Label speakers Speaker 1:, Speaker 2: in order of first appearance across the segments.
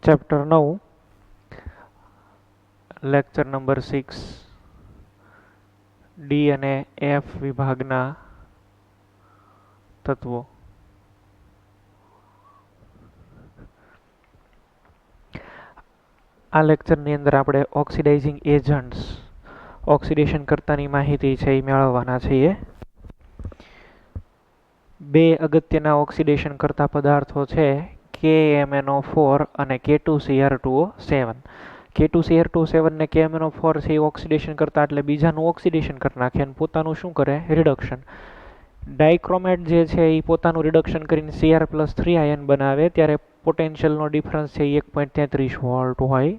Speaker 1: Chapter 9 lecture number 6 D અને F વિભાગના તત્વો. આ લેક્ચરની અંદર આપણે ઓક્સિડાઇઝિંગ એજન્ટ્સ ઓક્સિડેશન કરતાની માહિતી છે એ મેળવવાના છીએ. બે અગત્યના ઓક્સિડેશન કરતા પદાર્થો છે KMnO4 અને K2Cr2O7. K2Cr2O7 ને KMnO4 છે એ ઓક્સિડેશન કરતા એટલે બીજાનું ઓક્સિડેશન કરી નાખે અને પોતાનું શું કરે? રિડક્શન. ડાયક્રોમેટ જે છે એ પોતાનું રિડક્શન કરીને Cr+3 આયન બનાવે ત્યારે પોટેન્શિયલનો ડિફરન્સ છે એ 1.33 વોલ્ટ હોય.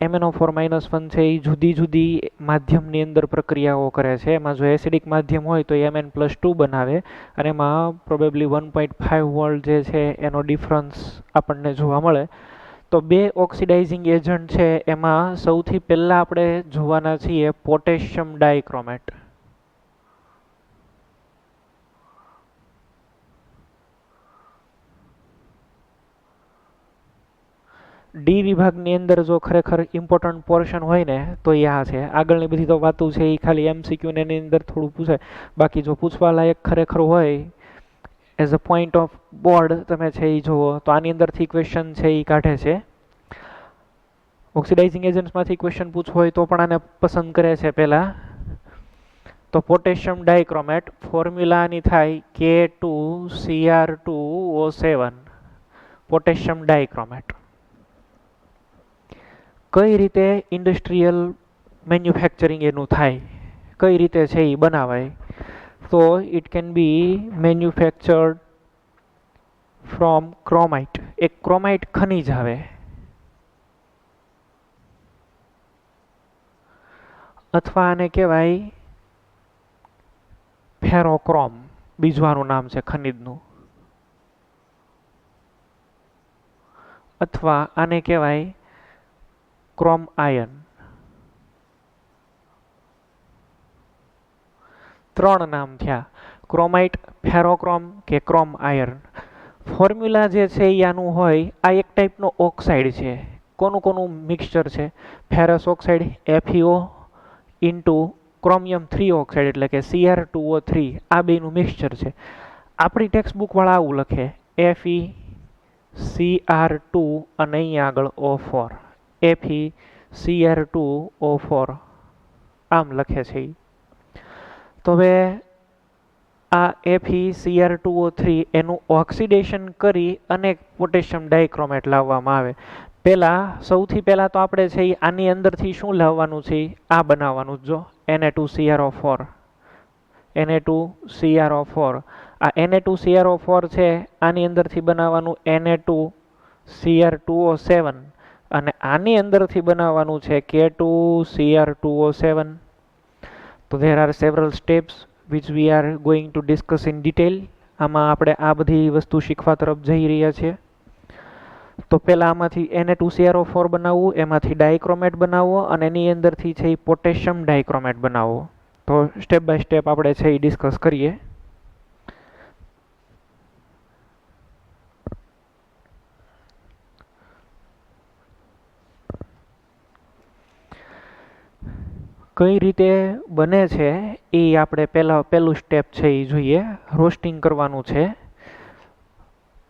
Speaker 1: MnO4-1 છે એ જુદી જુદી માધ્યમની અંદર પ્રક્રિયાઓ કરે છે. એમાં જો એસિડિક માધ્યમ હોય તો Mn+2 બનાવે અને એમાં પ્રોબેબલી 1.5 વોલ્ટ જે છે એનો ડિફરન્સ આપણને જોવા મળે. તો બે ઓક્સિડાઇઝિંગ એજન્ટ છે એમાં સૌથી પહેલાં આપણે જોવાના છીએ પોટેશિયમ ડાયક્રોમેટ. ડી વિભાગની અંદર જો ખરેખર ઇમ્પોર્ટન્ટ પોર્શન હોય ને તો એ આ છે. આગળની બધી તો વાતો છે એ ખાલી MCQ ને એની અંદર થોડું પૂછાય. બાકી જો પૂછવા લાયક ખરેખર હોય as a point of board તમે છે એ જુઓ તો આની અંદરથી ક્વેશ્ચન છે એ કાઢે છે. ઓક્સિડાઇઝિંગ એજન્ટ્સમાંથી ક્વેશ્ચન પૂછવો હોય તો પણ આને પસંદ કરે છે પહેલાં. તો પોટેશિયમ ડાયક્રોમેટ ફોર્મ્યુલાની થાય K2Cr2O7 પોટેશિયમ ડાયક્રોમેટ. કઈ રીતે ઇન્ડસ્ટ્રીયલ મેન્યુફેક્ચરિંગ એનું થાય, કઈ રીતે છે એ બનાવાય? તો it can be manufactured from ક્રોમાઇટ. એક ક્રોમાઇટ ખનિજ આવે અથવા આને કહેવાય ફેરોક્રોમ, બીજું આનું નામ છે ખનિજનું. અથવા આને કહેવાય ક્રોમ આયન. ત્રણ નામ થયા: ક્રોમાઇટ, ફેરોક્રોમ કે ક્રોમ આયર્ન. ફોર્મ્યુલા જે છે એ આનું હોય આ એક ટાઈપનો ઓક્સાઇડ છે. કોનું મિક્સચર છે? Ferrous oxide FeO into chromium 3 oxide એટલે કે Cr2O3. આ બેનું મિક્સચર છે. આપણી ટેક્સ્ટ બુકવાળા આવું લખે FeCr2 અને અહીંયા આગળ O4. FeCr2O4 આમ લખે છે. તો હવે આ FeCr2O3 એનું ઓક્સિડેશન કરી અને પોટેશિયમ ડાયક્રોમેટ લાવવામાં આવે. સૌથી પહેલાં તો આપણે છે આની અંદરથી શું લાવવાનું છે? આ બનાવવાનું. જો Na2CrO4. Na2CrO4 આ Na2CrO4 છે આની અંદરથી બનાવવાનું Na2Cr2O7 અને આની અંદરથી બનાવવાનું છે K2Cr2O7. તો there are several steps which we are going to discuss in detail. આમાં આપણે આ બધી વસ્તુ શીખવા તરફ જઈ રહ્યા છીએ. તો પહેલાં આમાંથી Na2CrO4 બનાવવું, એમાંથી ડાયક્રોમેટ બનાવવો અને એની અંદરથી છે એ પોટેશિયમ ડાયક્રોમેટ બનાવવો. તો સ્ટેપ બાય સ્ટેપ આપણે છે એ ડિસ્કસ કરીએ. કઈ રીતે બને છે એ આપણે પહેલું સ્ટેપ છે એ જોઈએ. રોસ્ટિંગ કરવાનું છે.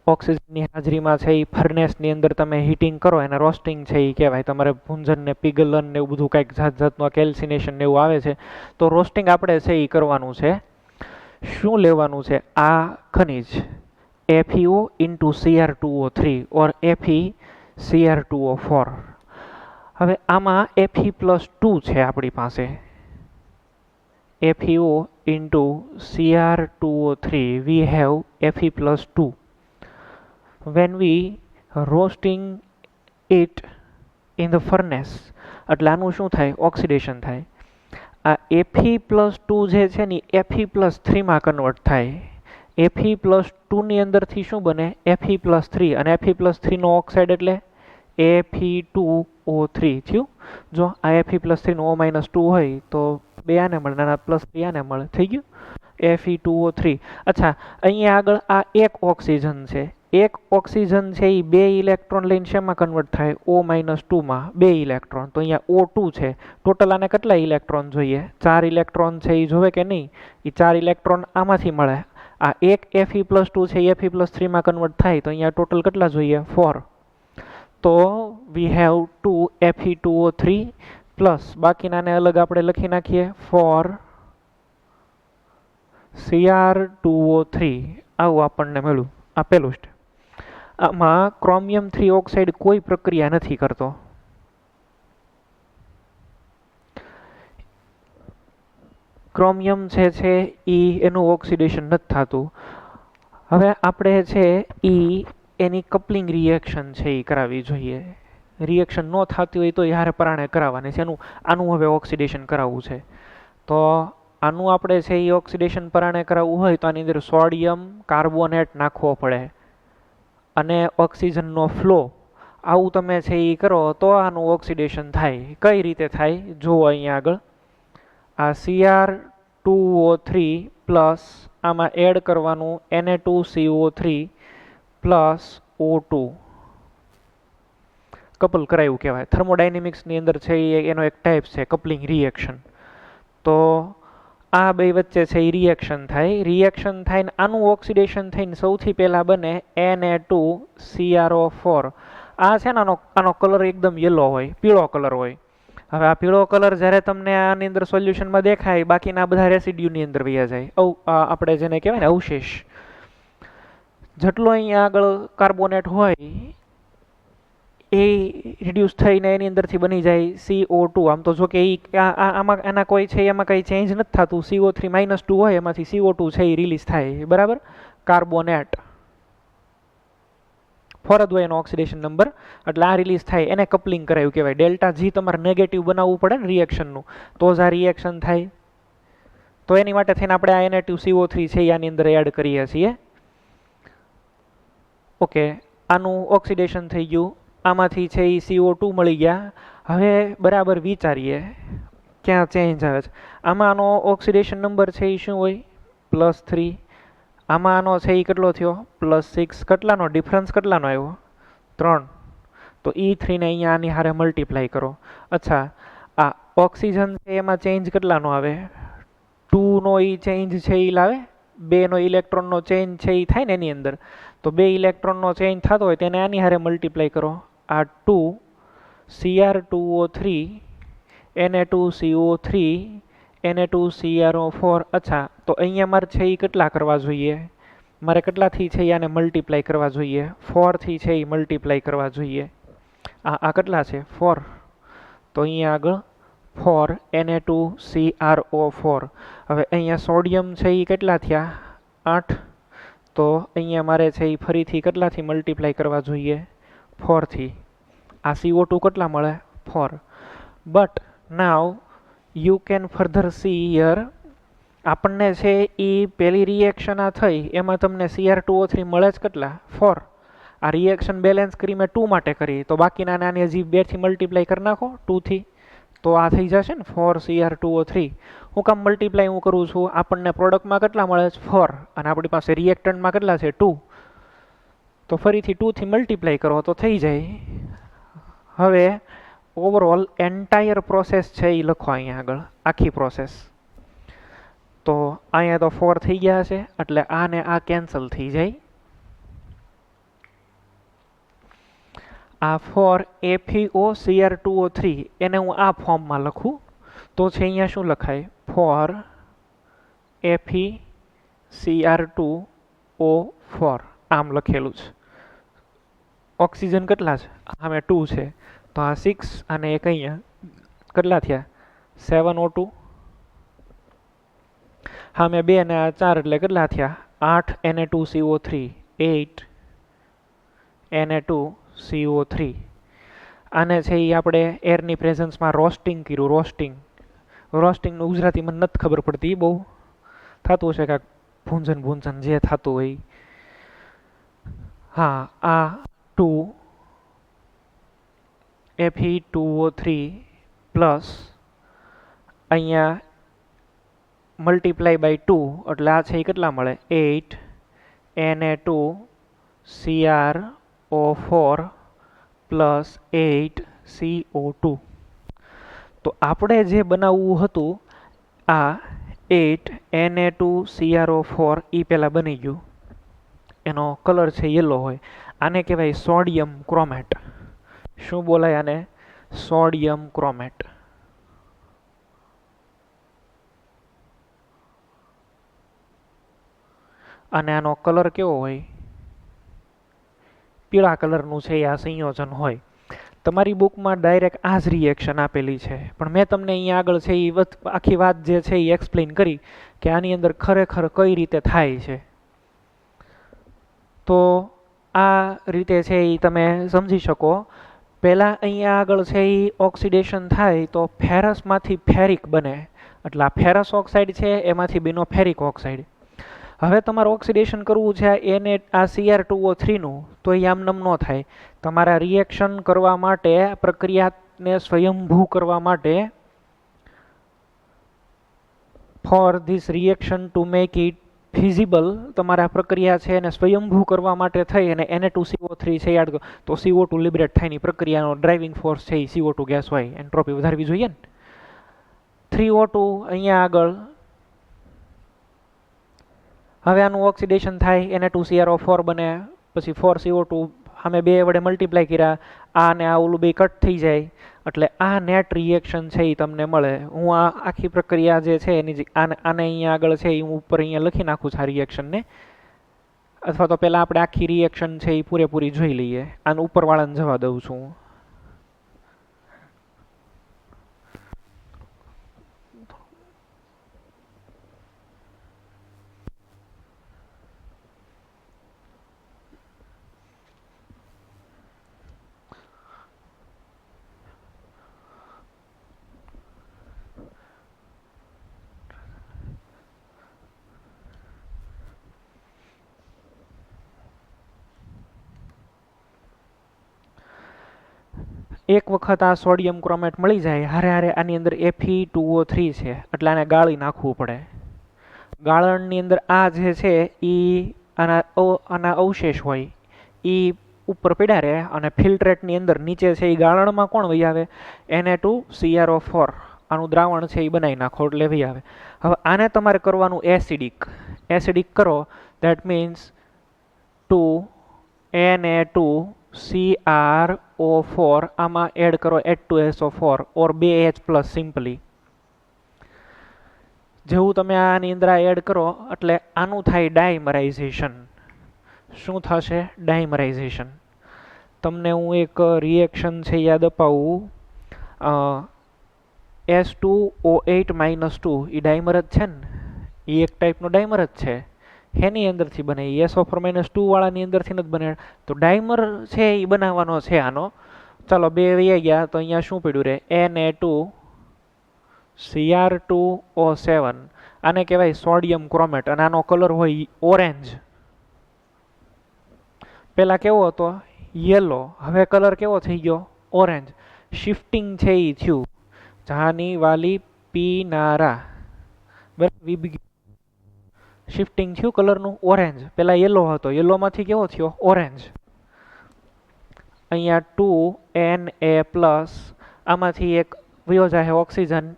Speaker 1: ઓક્સિજનની હાજરીમાં છે એ ફર્નેસની અંદર તમે હીટિંગ કરો એને રોસ્ટિંગ છે એ કહેવાય. તમારે ભૂંજન ને પિગલન ને એવું બધું કંઈક જાતનું કેલ્સિનેશન ને એવું આવે છે તો રોસ્ટિંગ આપણે છે એ કરવાનું છે. શું લેવાનું છે? આ ખનિજ FeO ઇન્ટુ Cr2O3 ઓર FeCr2O4. હવે આમાં Fe+2 છે આપણી પાસે. FeO into Cr2O3 we have Fe+2. when we roasting it in the furnace એટલે આનું શું થાય? ઓક્સિડેશન થાય. આ Fe+2 જે છે ને Fe+3 માં કન્વર્ટ થાય. Fe+2 ની અંદરથી શું બને? Fe+3 અને Fe+3 નો ઓક્સાઇડ એટલે Fe2O3 થયું. જો આ Fe+3 નો O-2 હોય તો બે આને મળે અને +3 આને મળે. થઈ ગયું Fe2O3. અચ્છા, અહીંયા આગળ આ એક ઓક્સિજન છે. એક ઓક્સિજન છે એ 2 ઇલેક્ટ્રોન લઈને શેમાં કન્વર્ટ થાય O-2 માં 2 ઇલેક્ટ્રોન, તો અહીંયા O2 છે. ટોટલ આને કેટલા ઇલેક્ટ્રોન જોઈએ? 4 ઇલેક્ટ્રોન છે એ જોવે કે નહીં? એ 4 ઇલેક્ટ્રોન આમાંથી મળે. આ એક Fe+2 છે એ Fe+3 માં કન્વર્ટ થાય, તો અહીંયા ટોટલ કેટલા જોઈએ? 4. તો વી હેવ 2 Fe2O3 પ્લસ બાકીનાને અલગ આપણે લખી નાખીએ 4 Cr2O3. આવું આપણને મળ્યું. આ પહેલું સ્ટેપ. આમાં ક્રોમિયમ 3 ઓક્સાઇડ કોઈ પ્રક્રિયા નથી કરતો. ક્રોમિયમ છે એનું ઓક્સિડેશન નથી થતું. હવે આપણે છે એની કપલિંગ રિએક્શન છે એ કરાવવી જોઈએ. રિએક્શન ન થતી હોય તો યારે પરાણે કરાવવાની છે. આનું હવે ઓક્સિડેશન કરાવવું છે. તો આનું આપણે છે એ ઓક્સિડેશન પરાણે કરાવવું હોય તો આની અંદર સોડિયમ કાર્બોનેટ નાખવો પડે અને ઓક્સિજનનો ફ્લો. આવું તમે છે એ કરો તો આનું ઓક્સિડેશન થાય. કઈ રીતે થાય જુઓ અહીંયા આગળ. આ Cr2O3 પ્લસ આમાં એડ કરવાનું Na2CO3 પ્લસ O2. કપલ કરાયું કહેવાય. થર્મોડાયનેમિક્સની અંદર છે એનો એક ટાઈપ છે કપલિંગ રિએક્શન. તો આ બે વચ્ચે છે એ રિએક્શન થાય. રિએક્શન થાય ને આનું ઓક્સિડેશન થઈને સૌથી પહેલાં બને Na2CrO4. આ છે ને આનો કલર એકદમ યલો હોય, પીળો કલર હોય. હવે આ પીળો કલર જ્યારે તમને આની અંદર સોલ્યુશનમાં દેખાય, બાકીના બધા રેસિડ્યુની અંદર વયા જાય. આપણે જેને કહેવાય ને અવશેષ. જેટલો અહીંયા આગળ કાર્બોનેટ હોય એ રિડ્યુસ થઈને એની અંદરથી બની જાય CO2. આમ તો જો કે આમાં એના કોઈ છે એમાં કંઈ ચેન્જ નથી થતું. CO3-2 હોય એમાંથી CO2 છે એ રિલીઝ થાય, બરાબર. કાર્બોનેટ 4 જ હોય એનો ઓક્સિડેશન નંબર, એટલે આ રિલીઝ થાય. એને કપલિંગ કરાયું કહેવાય. ડેલ્ટા G તમારે નેગેટિવ બનાવવું પડે ને રિએક્શનનું, તો જ આ રિએક્શન થાય. તો એની માટે થઈને આપણે આ Na2CO3 છે એ આની અંદર એડ કરીએ છીએ. ઓકે, આનું ઓક્સિડેશન થઈ ગયું. આમાંથી છે એ CO2 મળી ગયા. હવે બરાબર વિચારીએ ક્યાં ચેન્જ આવે છે. આમાં આનો ઓક્સિડેશન નંબર છે એ શું હોય? +3. આમાં આનો છે એ કેટલો થયો? +6. કેટલાનો ડિફરન્સ કેટલાનો આવ્યો? 3. તો E3 ને અહીંયા આની હારે મલ્ટીપ્લાય કરો. અચ્છા, આ ઓક્સિજન છે એમાં ચેન્જ કેટલાનો આવે? 2 નો એ ચેન્જ છે એ લાવે. 2 નો ઇલેક્ટ્રોનનો ચેન્જ છે એ થાય ને એની અંદર. તો 2 ઇલેક્ટ્રોનનો ચેન્જ થતો હોય તેને આની હારે મલ્ટીપ્લાય કરો. આ 2 Cr2O3 Na2CO3 Na2CrO4. અચ્છા, તો અહીંયા મારે છે એ કેટલા કરવા જોઈએ? મારે કેટલાથી છે આને મલ્ટીપ્લાય કરવા જોઈએ? 4 થી છે એ મલ્ટીપ્લાય કરવા જોઈએ. આ કેટલા છે? 4. તો અહીંયા આગળ 4 Na2CrO4. હવે અહીંયા સોડિયમ છે એ કેટલા થયા? 8. તો અહીંયા મારે છે એ ફરીથી કેટલાથી મલ્ટીપ્લાય કરવા જોઈએ? 4 થી. આ CO2 કેટલા મળે? 4. But now you can further C here. આપણને છે એ પહેલી રિએક્શન આ થઈ એમાં તમને Cr2O3 મળે જ કેટલા? 4. આ રિએક્શન બેલેન્સ કરી મેં 2 માટે કરી, તો બાકીના આને હજી 2 થી મલ્ટીપ્લાય કરી નાખો 2 થી. તો આ થઈ જશે ને 4 Cr2O3. હું કામ મલ્ટીપ્લાય હું કરું છું? આપણને પ્રોડક્ટમાં કેટલા મળે છે? 4. અને આપણી પાસે રિએક્ટન્ટમાં કેટલા છે? 2. તો ફરીથી 2 થી મલ્ટીપ્લાય કરો તો થઈ જાય. હવે ઓવરઓલ એન્ટાયર પ્રોસેસ છે એ લખો અહીંયા આગળ, આખી પ્રોસેસ. તો અહીંયા તો 4 થઈ ગયા છે એટલે આને આ કેન્સલ થઈ જાય. આ 4 FeOCr2O3 એને હું આ ફોર્મમાં લખું તો છે અહીંયા શું લખાય? 4 FeCr2O4 આમ લખેલું છે. ઓક્સિજન કેટલા છે? આમે 2 છે, તો આ 6 અને એક અહીંયા કેટલા થયા? 7 O2. હા મેં 2 અને આ 4 એટલે કેટલા થયા? 8 Na2CO3 8 Na2CO3. આને છે એ આપણે એરની પ્રેઝન્સમાં રોસ્ટિંગ કર્યું. રોસ્ટિંગનું ગુજરાતી મને નથી ખબર પડતી, બહુ થતું હશે કાંઈક ભૂંજન જે થતું હોય. હા, આ 2 Fe2O3 પ્લસ અહીંયા મલ્ટીપ્લાય બાય 2 એટલે આ છે એ કેટલા મળે? 8 Na2 CrO4 પ્લસ 8CO2. તો આપણે જે બનાવવું હતું આ 8Na2CrO4 એ પહેલાં બની ગયું. એનો કલર છે યલો હોય. આને કહેવાય સોડિયમ ક્રોમેટ. શું બોલાય આને? સોડિયમ ક્રોમેટ. અને આનો કલર કેવો હોય? પીળા કલરનું છે. આ સંયોજન હોય. તમારી બુકમાં ડાયરેક્ટ આ જ રિએક્શન આપેલી છે, પણ મેં તમને અહીંયા આગળ છે એ આખી વાત જે છે એ એક્સપ્લેન કરી કે આની અંદર ખરેખર કઈ રીતે થાય છે. તો આ રીતે છે એ તમે સમજી શકો. પહેલાં અહીંયા આગળ છે એ ઓક્સિડેશન થાય તો ફેરસમાંથી ફેરિક બને, એટલે આ ફેરસ ઓક્સાઇડ છે એમાંથી બનો ફેરિક ઓક્સાઇડ. હવે તમારે ઓક્સિડેશન કરવું છે એને આ Cr2O3નું, તો એ આમ નમ ન થાય. તમારા રિએક્શન કરવા માટે, પ્રક્રિયાને સ્વયંભૂ કરવા માટે, for this reaction to make it feasible, તમારા પ્રક્રિયા છે એને સ્વયંભૂ કરવા માટે થઈ અને Na2CO3 છે યાદ કરો તો CO2 લિબરેટ થાય ની પ્રક્રિયાનો ડ્રાઇવિંગ ફોર્સ છે એ CO2 ગેસ હોય. એન્ટ્રોપી વધારવી જોઈએ ને. 3O2 અહીંયા આગળ. હવે આનું ઓક્સિડેશન થાય, Na2CrO4 બને, પછી 4CO2 સામે 2 વડે મલ્ટીપ્લાય કર્યા, આ ને આ ઓલું બે કટ થઈ જાય, એટલે આ નેટ રિએક્શન છે એ તમને મળે. હું આ આખી પ્રક્રિયા જે છે એની આને અહીંયા આગળ છે એ હું ઉપર અહીંયા લખી નાખું છું આ રિએક્શનને. અથવા તો પહેલાં આપણે આખી રિએક્શન છે એ પૂરેપૂરી જોઈ લઈએ. આને ઉપરવાળાને જવા દઉં છું. એક વખત આ સોડિયમ ક્રોમેટ મળી જાય, હારે હારે આની અંદર Fe2O3 છે, એટલે આને ગાળી નાખવું પડે. ગાળણની અંદર આ જે છે એ આના અવશેષ હોય એ ઉપર પડ્યા રહે, અને ફિલ્ટ્રેટની અંદર નીચે છે એ ગાળણમાં કોણ વહી આવે? Na2CrO4. આનું દ્રાવણ છે એ બનાવી નાખો એટલે વહી આવે. હવે આને તમારે કરવાનું એસિડિક કરો. દેટ મીન્સ 2Na2CrO4 આમાં એડ કરો H2SO4 ઓર 2H+ સિમ્પલી. જેવું તમે આની અંદર એડ કરો એટલે આનું થાય ડાયમરાઇઝેશન. શું થશે? ડાયમરાઇઝેશન. તમને હું એક રિએક્શન છે યાદ અપાવું. S2O8-2 એ ડાયમર જ છે ને, એ એક ટાઈપનો ડાયમર જ છે. એની અંદરથી બને. SO4-2 વાળાની અંદરથી નથી બને. તો ડાયમર છે એ બનાવવાનો છે આનો. ચાલો 2 વહી ગયા તો અહીંયા શું પડ્યું રહે? Na2Cr2O7. આને કહેવાય સોડિયમ ક્રોમેટ, અને આનો કલર હોય ઓરેન્જ. પહેલાં કેવો હતો? યલો. હવે કલર કેવો થઈ ગયો? ઓરેન્જ. શિફ્ટિંગ છે એ થયું. જાની વાલી પીનારા, બરાબર. શિફ્ટિંગ થયું કલરનું ઓરેન્જ. પહેલાં યલો હતો, યલોમાંથી કેવો થયો? ઓરેન્જ. અહીંયા 2Na+, આમાંથી એક વયો જાય ઓક્સિજન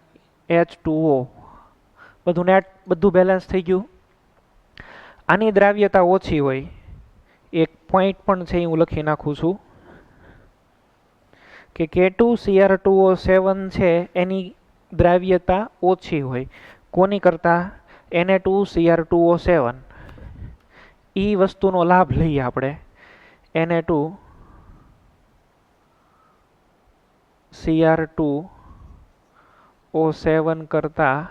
Speaker 1: H2O. બધું બેલેન્સ થઈ ગયું. આની દ્રાવ્યતા ઓછી હોય. એક પોઈન્ટ પણ છે હું લખી નાખું છું કે K2Cr2O7 છે એની દ્રાવ્યતા ઓછી હોય. કોની કરતાં? Na2Cr2O7. એ વસ્તુનો લાભ લઈએ આપણે. Na2Cr2O7 કરતાં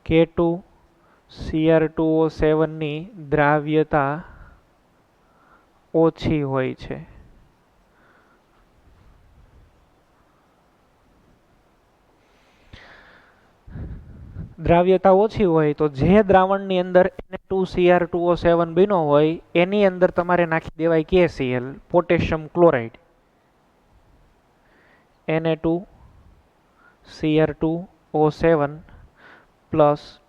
Speaker 1: K2Cr2O7 ની દ્રાવ્યતા ઓછી હોય છે. દ્રાવ્યતા ઓછી હોય તો જે દ્રાવણની અંદર Na2Cr2O7 બન્યો હોય એની અંદર તમારે નાખી દેવાય KCl, potassium chloride. Na2Cr2O7 +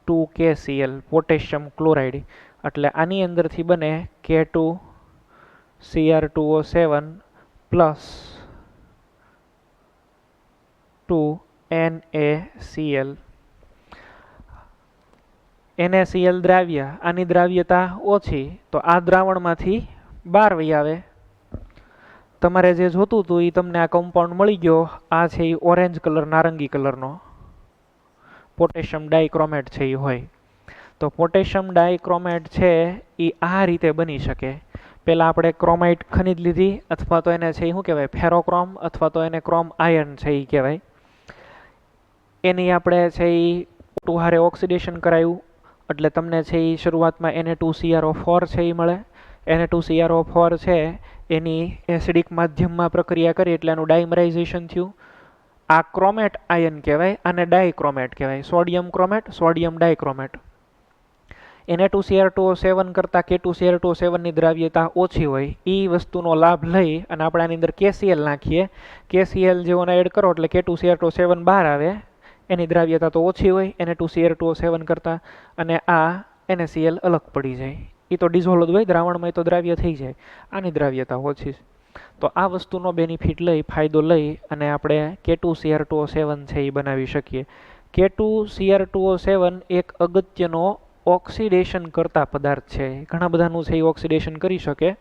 Speaker 1: 2KCl, potassium chloride. એટલે આની અંદરથી બને K2Cr2O7 પ્લસ 2NaCl. NaCl દ્રાવ્ય, આની દ્રાવ્યતા ઓછી, તો આ દ્રાવણમાંથી બહાર વહી આવે. તમારે જે જોતું હતું એ તમને આ કમ્પાઉન્ડ મળી ગયો. આ છે એ ઓરેન્જ કલર, નારંગી કલરનો પોટેશિયમ ડાઇક્રોમેટ છે એ હોય. તો પોટેશિયમ ડાઇક્રોમેટ છે એ આ રીતે બની શકે. પહેલાં આપણે ક્રોમાઇટ ખનીજ લીધી, અથવા તો એને છે એ શું કહેવાય, ફેરોક્રોમ, અથવા તો એને ક્રોમ આયર્ન છે એ કહેવાય. એની આપણે છે એ O2 હારે ઓક્સિડેશન કરાયું, એટલે તમને છે એ શરૂઆતમાં Na2CrO4 છે એ મળે. Na2CrO4 છે એની એસિડિક માધ્યમમાં પ્રક્રિયા કરી એટલે એનું ડાયમરાઇઝેશન થયું. આ ક્રોમેટ આયન કહેવાય, આને ડાયક્રોમેટ કહેવાય. Sodium ક્રોમેટ, sodium dichromate. Na2Cr2O7 કરતાં K2Cr2O7 ની દ્રાવ્યતા ઓછી હોય. એ વસ્તુનો લાભ લઈ અને આપણે આની અંદર KCl નાખીએ. KCl જેઓને એડ કરો એટલે K2Cr2O7 બહાર આવે. એની દ્રાવ્યતા તો ઓછી હોય Na2Cr2O7 કરતાં, અને આ NaCl અલગ પડી જાય. એ તો ડિઝોલ્વ હોય દ્રાવણમાં, એ તો દ્રાવ્ય થઈ જાય. આની દ્રાવ્યતા ઓછી. તો આ વસ્તુનો બેનિફિટ લઈ, ફાયદો લઈ અને આપણે K2Cr2O7 છે એ બનાવી શકીએ. K2Cr2O7 એક અગત્યનો ઓક્સિડેશન કરતા પદાર્થ છે. ઘણા બધાનું છે એ ઓક્સિડેશન કરી શકે.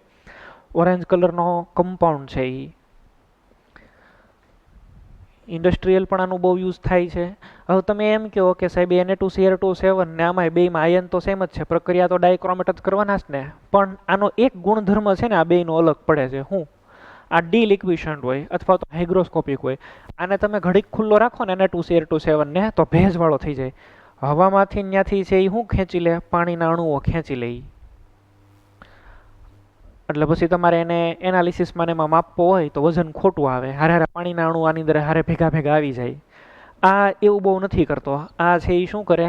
Speaker 1: ઓરેન્જ કલરનો કમ્પાઉન્ડ છે એ ઇન્ડસ્ટ્રીયલ પણ આનું બહુ યુઝ થાય છે. હવે તમે એમ કહો કે સાહેબ Na2Cr2O7 ને આમાં બેમાં આયન તો સેમ જ છે, પ્રક્રિયા તો ડાયક્રોમેટ જ કરવાના જ ને. પણ આનો એક ગુણધર્મ છે ને આ બેનો અલગ પડે છે. શું? આ ડિલિક્વિશન્ટ હોય અથવા તો હાઇગ્રોસ્કોપિક હોય. આને તમે ઘડીક ખુલ્લો રાખો ને Na2Cr2O7 ને, તો ભેજવાળો થઈ જાય. હવામાંથી ત્યાંથી છે એ શું ખેંચી લે? પાણીના અણુઓ ખેંચી લે. એટલે પછી તમારે એને એનાલિસિસમાં એમાં માપવો હોય તો વજન ખોટું આવે. હારે હારે પાણીના અણુ આની અંદર હારે ભેગા ભેગા આવી જાય. આ એવું બહુ નથી કરતો. આ છે એ શું કરે?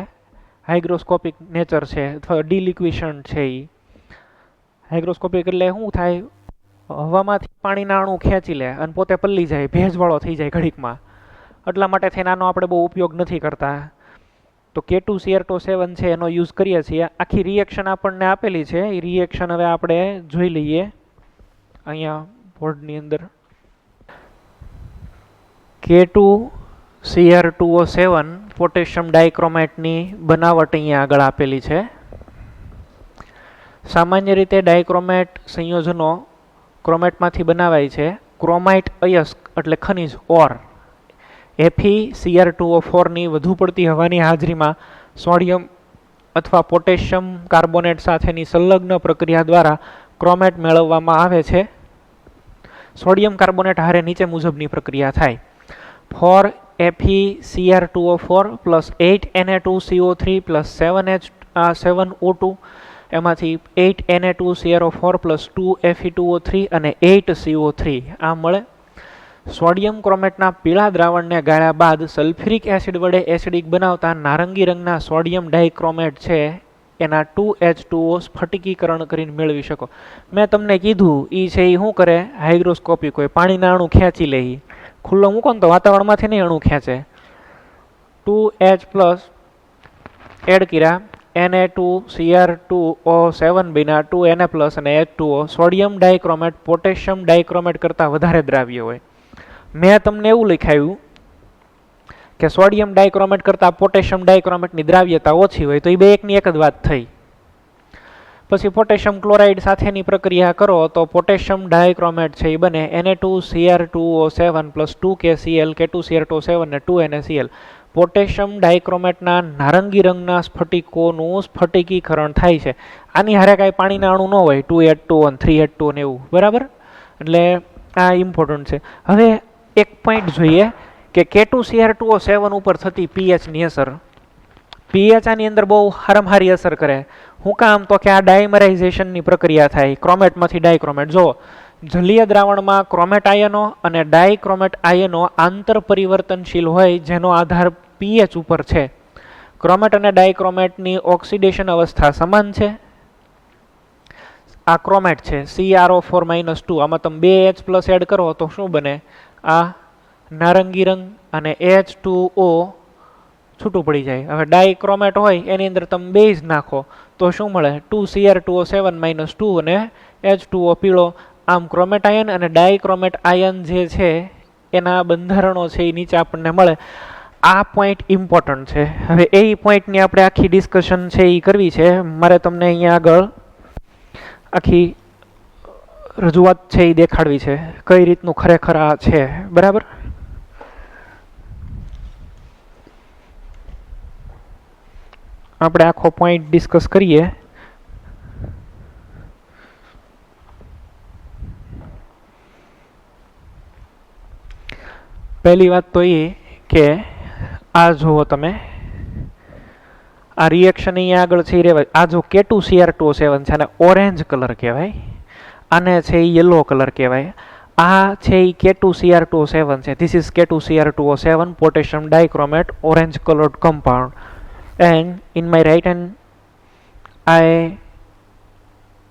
Speaker 1: હાઇગ્રોસ્કોપિક નેચર છે અથવા ડિલિક્વિશન છે. એ હાઇગ્રોસ્કોપિક એટલે શું થાય? હવામાંથી પાણીના અણુ ખેંચી લે અને પોતે પલ્લી જાય, ભેજવાળો થઈ જાય ઘડીકમાં. એટલા માટે થઈને આનો આપણે બહુ ઉપયોગ નથી કરતા. તો K2Cr2O7 છે એનો યુઝ કરીએ છીએ. આખી રિએક્શન આપણને આપેલી છે. એ રિએક્શન હવે આપણે જોઈ લઈએ અહીંયા બોર્ડની અંદર. K2Cr2O7 પોટેશિયમ ડાયક્રોમેટની બનાવટ અહીંયા આગળ આપેલી છે. સામાન્ય રીતે ડાયક્રોમેટ સંયોજનો ક્રોમેટમાંથી બનાવાય છે. ક્રોમાઇટ અયસ્ક એટલે ખનિજ ઓર FeCr2O4 ની વધુ પડતી હવાની હાજરીમાં સોડિયમ અથવા પોટેશિયમ કાર્બોનેટ સાથેની સંલગ્ન પ્રક્રિયા દ્વારા ક્રોમેટ મેળવવામાં આવે છે. સોડિયમ કાર્બોનેટ હારે નીચે મુજબની પ્રક્રિયા થાય. 4FeCr2O4 plus 8Na2CO3 plus 7O2, એમાંથી 8Na2CrO4 પ્લસ 2Fe2O3 અને 8CO3 આ મળે. સોડિયમ ક્રોમેટના પીળા દ્રાવણને ગાળ્યા બાદ સલ્ફ્યુરિક એસિડ વડે એસિડિક બનાવતા નારંગી રંગના સોડિયમ ડાયક્રોમેટ છે એના 2H2O સ્ફટિકીકરણ કરીને મેળવી શકો. મેં તમને કીધું એ છે એ શું કરે? હાઇગ્રોસ્કોપિક હોય, પાણીના અણુ ખેંચી લે. ખુલ્લો મૂકો ને તો વાતાવરણમાંથી નહીં અણુ ખેંચે. 2H પ્લસ એડ કર્યા, Na2Cr2O7 બન્યા, 2Na પ્લસ અને H2O. Sodium dichromate potassium dichromate કરતાં વધારે દ્રાવ્ય હોય. મેં તમને એવું લખાયું કે સોડિયમ ડાયક્રોમેટ કરતાં પોટેશિયમ ડાયક્રોમેટની દ્રાવ્યતા ઓછી હોય, તો એ બે એકની એક જ વાત થઈ. પછી પોટેશિયમ ક્લોરાઇડ સાથેની પ્રક્રિયા કરો તો પોટેશિયમ ડાયક્રોમેટ છે એ બને Na2Cr2O7 પ્લસ 2KCl, K2Cr2O7 ને 2NaCl. પોટેશિયમ ડાયક્રોમેટના નારંગી રંગના સ્ફટિકોનું સ્ફટિકીકરણ થાય છે. આની હારે કાંઈ પાણીના અણુ ન હોય, 2H2O અને 3H2O ને એવું, બરાબર? એટલે આ ઇમ્પોર્ટન્ટ છે. હવે એક પોઈન્ટ જોઈએ કે K2Cr2O7 ઉપર થતી પીએચની અસર. પીએચ આની અંદર બહુ હારામહારી અસર કરે. શું કામ? તો કે આ ડાયમરાઇઝેશનની પ્રક્રિયા થાય ક્રોમેટમાંથી ડાયક્રોમેટ. જો જલીય દ્રાવણમાં ક્રોમેટ આયનો અને ડાયક્રોમેટ આયનો આંતર પરિવર્તનશીલ હોય જેનો આધાર પીએચ ઉપર છે. ક્રોમેટ અને ડાયક્રોમેટની ઓક્સિડેશન અવસ્થા સમાન છે. આ ક્રોમેટ છે CrO4-2. આમાં તમે 2H પ્લસ એડ કરો તો શું બને? આ નારંગી રંગ અને H2O છૂટું પડી જાય. હવે ડાયક્રોમેટ હોય એની અંદર તમે બેઝ નાખો તો શું મળે? 2Cr2O7 - 2 અને H2O પીળો. આમ ક્રોમેટ આયન અને ડાયક્રોમેટ આયન જે છે એના બંધારણો છે એ નીચે આપણને મળે. આ પોઈન્ટ ઇમ્પોર્ટન્ટ છે. હવે એ પોઈન્ટની આપણે આખી ડિસ્કશન છે એ કરવી છે. મારે તમને અહીંયા આગળ આખી રજૂઆત છે એ દેખાડવી છે કઈ રીતનું ખરેખર આ છે. બરાબર? આપણે આખો પોઈન્ટ ડિસ્કસ કરીએ. પહેલી વાત તો એ કે આ જુઓ તમે, આ રિએક્શન અહીંયા આગળ છે રેવાય. આ જો K2Cr2O7 છે, આને ઓરેન્જ કલર કહેવાય, આને છે એ યલો કલર કહેવાય. આ છે એ K2Cr2O7 છે. This is K2Cr2O7 potassium dichromate orange coloured compound. And in my right hand I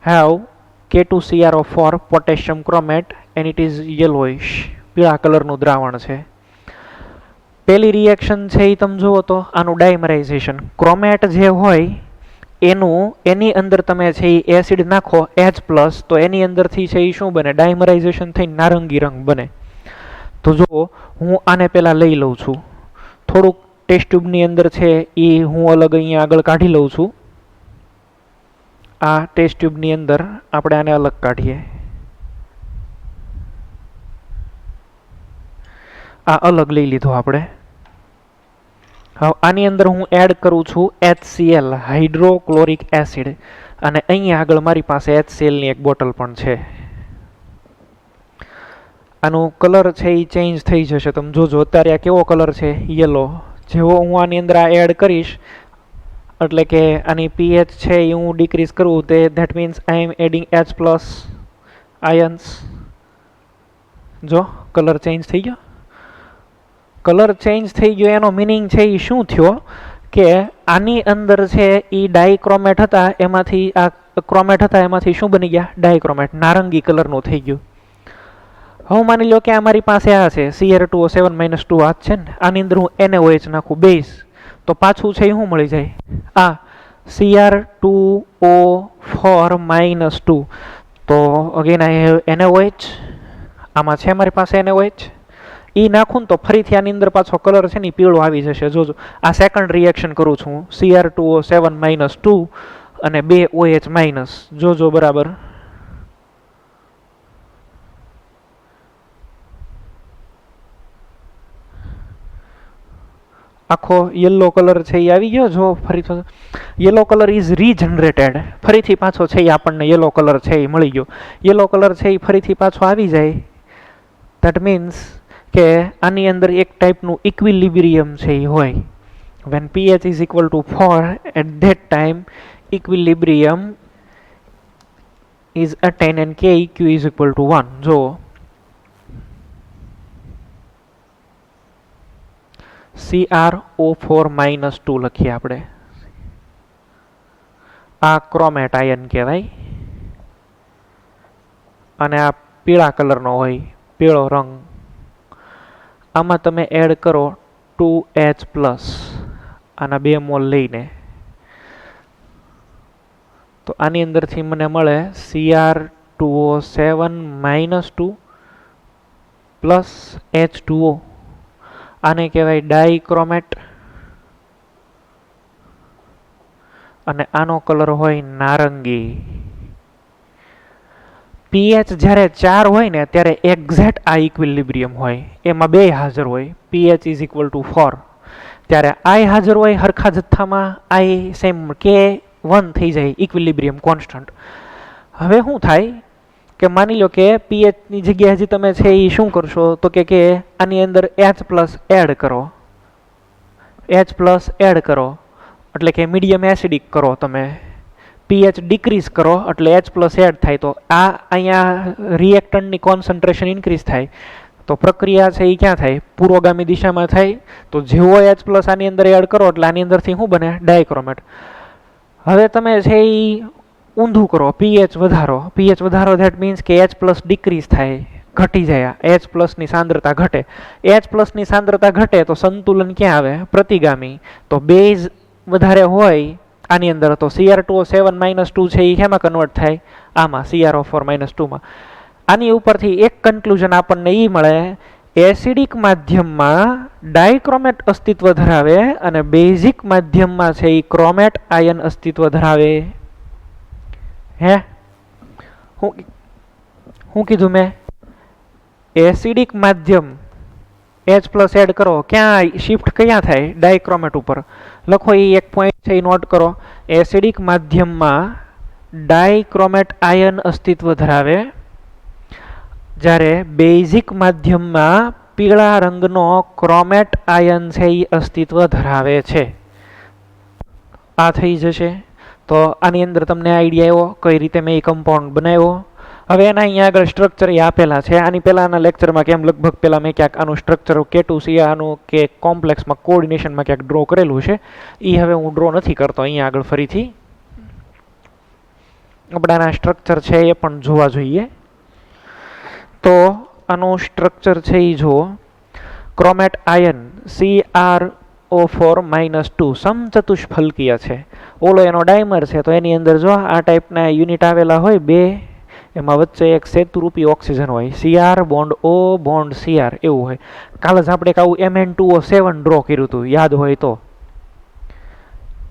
Speaker 1: have K2CrO4 potassium chromate and it is yellowish. પીળા કલરનું દ્રાવણ છે. પહેલી રિએક્શન છે એ તમે જુઓ તો આનું ડાયમરાઇઝેશન. ક્રોમેટ જે હોય એની અંદર તમે છે એ એસિડ નાખો H+, તો એની અંદરથી છે એ શું બને? ડાયમરાઇઝેશન થઈને નારંગી રંગ બને. તો જો હું આને પહેલાં લઈ લઉં છું, થોડુંક ટેસ્ટ ટ્યુબની અંદર છે એ હું અલગ અહીંયા આગળ કાઢી લઉં છું. આ ટેસ્ટ ટ્યુબની અંદર આપણે આને અલગ કાઢીએ. આ અલગ લઈ લીધો આપણે. હવે આની અંદર હું એડ કરું છું HCl હાઇડ્રોક્લોરિક એસિડ, અને અહીંયા આગળ મારી પાસે HClની એક બોટલ પણ છે. આનું કલર છે એ ચેન્જ થઈ જશે. તમે જોજો અત્યારે આ કેવો કલર છે? યલો. જેવો હું આની અંદર આ એડ કરીશ એટલે કે આની pH છે એ હું ડિક્રીઝ કરું, તે that means I am adding H+ ions. જો કલર ચેન્જ થઈ ગયો. કલર ચેન્જ થઈ ગયો એનો મિનિંગ છે એ શું થયો કે આની અંદર છે એ ડાયક્રોમેટ હતા, એમાંથી આ ક્રોમેટ હતા એમાંથી શું બની ગયા? ડાયક્રોમેટ. નારંગી કલરનું થઈ ગયું. હવે માની લો કે આ મારી પાસે આ છે Cr2O7 - 2 આ છે ને, આની અંદર હું NaOH નાખું બેઝ, તો પાછું છે એ શું મળી જાય? આ Cr2O4 - 2. તો અગેન આઈ હેવ NaOH. આમાં છે મારી પાસે NaOH. એ નાખું ને તો ફરીથી આની અંદર પાછો કલર છે ને પીળો આવી જશે. જોજો આ સેકન્ડ રિએક્શન કરું છું, Cr2O7 - 2 અને 2 OH-. જોજો બરાબર. આખો યલો કલર છે એ આવી ગયો. જો ફરી યલો કલર ઇઝ રીજનરેટેડ. ફરીથી પાછો છે એ આપણને યલો કલર છે એ મળી ગયો. યલો કલર છે એ ફરીથી પાછો આવી જાય. ધેટ મીન્સ કે આની અંદર એક ટાઈપનું ઇક્વિલિબ્રિયમ છે એ હોય. When pH is equal to 4 at that time equilibrium is attained and Keq is equal to 1. જો CrO4 - 2 લખીએ આપણે. આ ક્રોમેટ આયન કહેવાય અને આ પીળા કલરનો હોય, પીળો રંગ. આમાં તમે એડ કરો 2H+, આના 2 મોલ લઈને, તો આની અંદરથી મને મળે Cr2O7 - 2 પ્લસ H2O. આને કહેવાય ડાયક્રોમેટ અને આનો કલર હોય નારંગી. pH જ્યારે 4 હોય ને ત્યારે એક્ઝેક્ટ આ ઇક્વિલિબ્રિયમ હોય, એમાં 2 હાજર હોય. pH ઇઝ ઇક્વલ ટુ 4 ત્યારે I હાજર હોય હરખા જથ્થામાં, I સેમ K1 થઈ જાય ઇક્વિલિબ્રિયમ કોન્સ્ટન્ટ. હવે શું થાય કે માની લો કે pHની જગ્યાએ હજી તમે છે એ શું કરશો તો કે આની અંદર H+ એડ કરો. H+ એડ કરો એટલે કે મીડિયમ એસિડિક કરો તમે. pH ડિક્રીઝ કરો એટલે H+ એડ થાય, તો આ અહીંયા રિએક્ટન્ટની કોન્સન્ટ્રેશન ઇન્ક્રીઝ થાય. તો પ્રક્રિયા છે એ ક્યાં થાય? પૂર્વગામી દિશામાં થાય. તો જેવો H+ આની અંદર એડ કરો એટલે આની અંદરથી શું બને? ડાયક્રોમેટ. હવે તમે છે એ ઊંધું કરો, pH વધારો. pH વધારો ધેટ મીન્સ કે H+ ડિક્રીઝ થાય. ઘટી જાય, H પ્લસની સાંદ્રતા ઘટે. H પ્લસની સાંદ્રતા ઘટે તો સંતુલન ક્યાં આવે? પ્રતિગામી. તો બેઝ વધારે હોય આની અંદર તો Cr2O7 2 છે એ શેમાં કન્વર્ટ થાય? આમાં CrO4 2 માં. આની ઉપરથી એક કન્ક્લુઝન આપણને એ મળે, એસિડિક માધ્યમમાં ડાયક્રોમેટ અસ્તિત્વ ધરાવે અને બેઝિક માધ્યમમાં છે એ ક્રોમેટ આયન અસ્તિત્વ ધરાવે. હે હું કીધું મેં? એસિડિક માધ્યમ H પ્લસ એડ કરો, ક્યાં શિફ્ટ ક્યાં થાય? ડાયક્રોમેટ ઉપર. લખો એ એક પોઈન્ટ છે એ નોટ કરો. એસિડિક માધ્યમમાં ડાયક્રોમેટ આયન અસ્તિત્વ ધરાવે, જ્યારે બેઝિક માધ્યમમાં પીળા રંગનો ક્રોમેટ આયન છે એ અસ્તિત્વ ધરાવે છે. આ થઈ જશે. તો આની અંદર તમને આઈડિયા આવ્યો કઈ રીતે મેં એ કમ્પાઉન્ડ બનાવ્યો. હવે એના અહીંયા આગળ સ્ટ્રક્ચર એ આપેલા છે. આની પહેલાંના લેક્ચરમાં કેમ લગભગ પહેલાં મેં ક્યાંક આનું સ્ટ્રક્ચર K2C આનું કે કોમ્પ્લેક્સમાં કોઓર્ડિનેશનમાં ક્યાંક ડ્રો કરેલું છે. એ હવે હું ડ્રો નથી કરતો અહીંયા આગળ ફરીથી. આપણાના સ્ટ્રક્ચર છે એ પણ જોવા જોઈએ. તો આનું સ્ટ્રક્ચર છે એ જુઓ. ક્રોમેટ આયન CrO4 2 સમચતુષ્ફલકીય છે. ઓલો એનો ડાયમર છે તો એની અંદર જો આ ટાઈપના યુનિટ આવેલા હોય બે, એમાં વચ્ચે એક સેતુરૂપી ઓક્સિજન હોય, Cr bond O bond Cr એવું હોય. કાલે જ આપણે આવું Mn2O7 ડ્રો કર્યું હતું, યાદ હોય તો.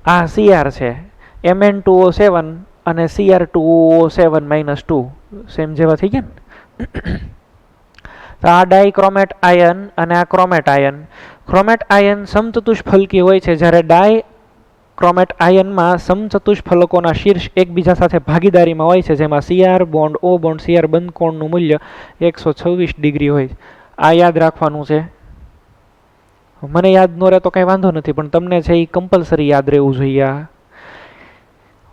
Speaker 1: આ Cr છે, Mn2O7 અને Cr2O7 2 સેમ જેવા થઈ ગયા ને. તો આ ડાયક્રોમેટ આયન અને આ ક્રોમેટ આયન. ક્રોમેટ આયન સમચતુષ્ફલકી હોય છે, જ્યારે ડાયક્રોમેટ આયનમાં સમચતુષ્ફલકોના શીર્ષ એકબીજા સાથે ભાગીદારીમાં હોય છે, જેમાં Cr bond O bond Cr બંધ કોણનું મૂલ્ય 126 ડિગ્રી હોય. આ યાદ રાખવાનું છે. મને યાદ ન રહે તો કંઈ વાંધો નથી, પણ તમને છે એ કમ્પલસરી યાદ રહેવું જોઈએ.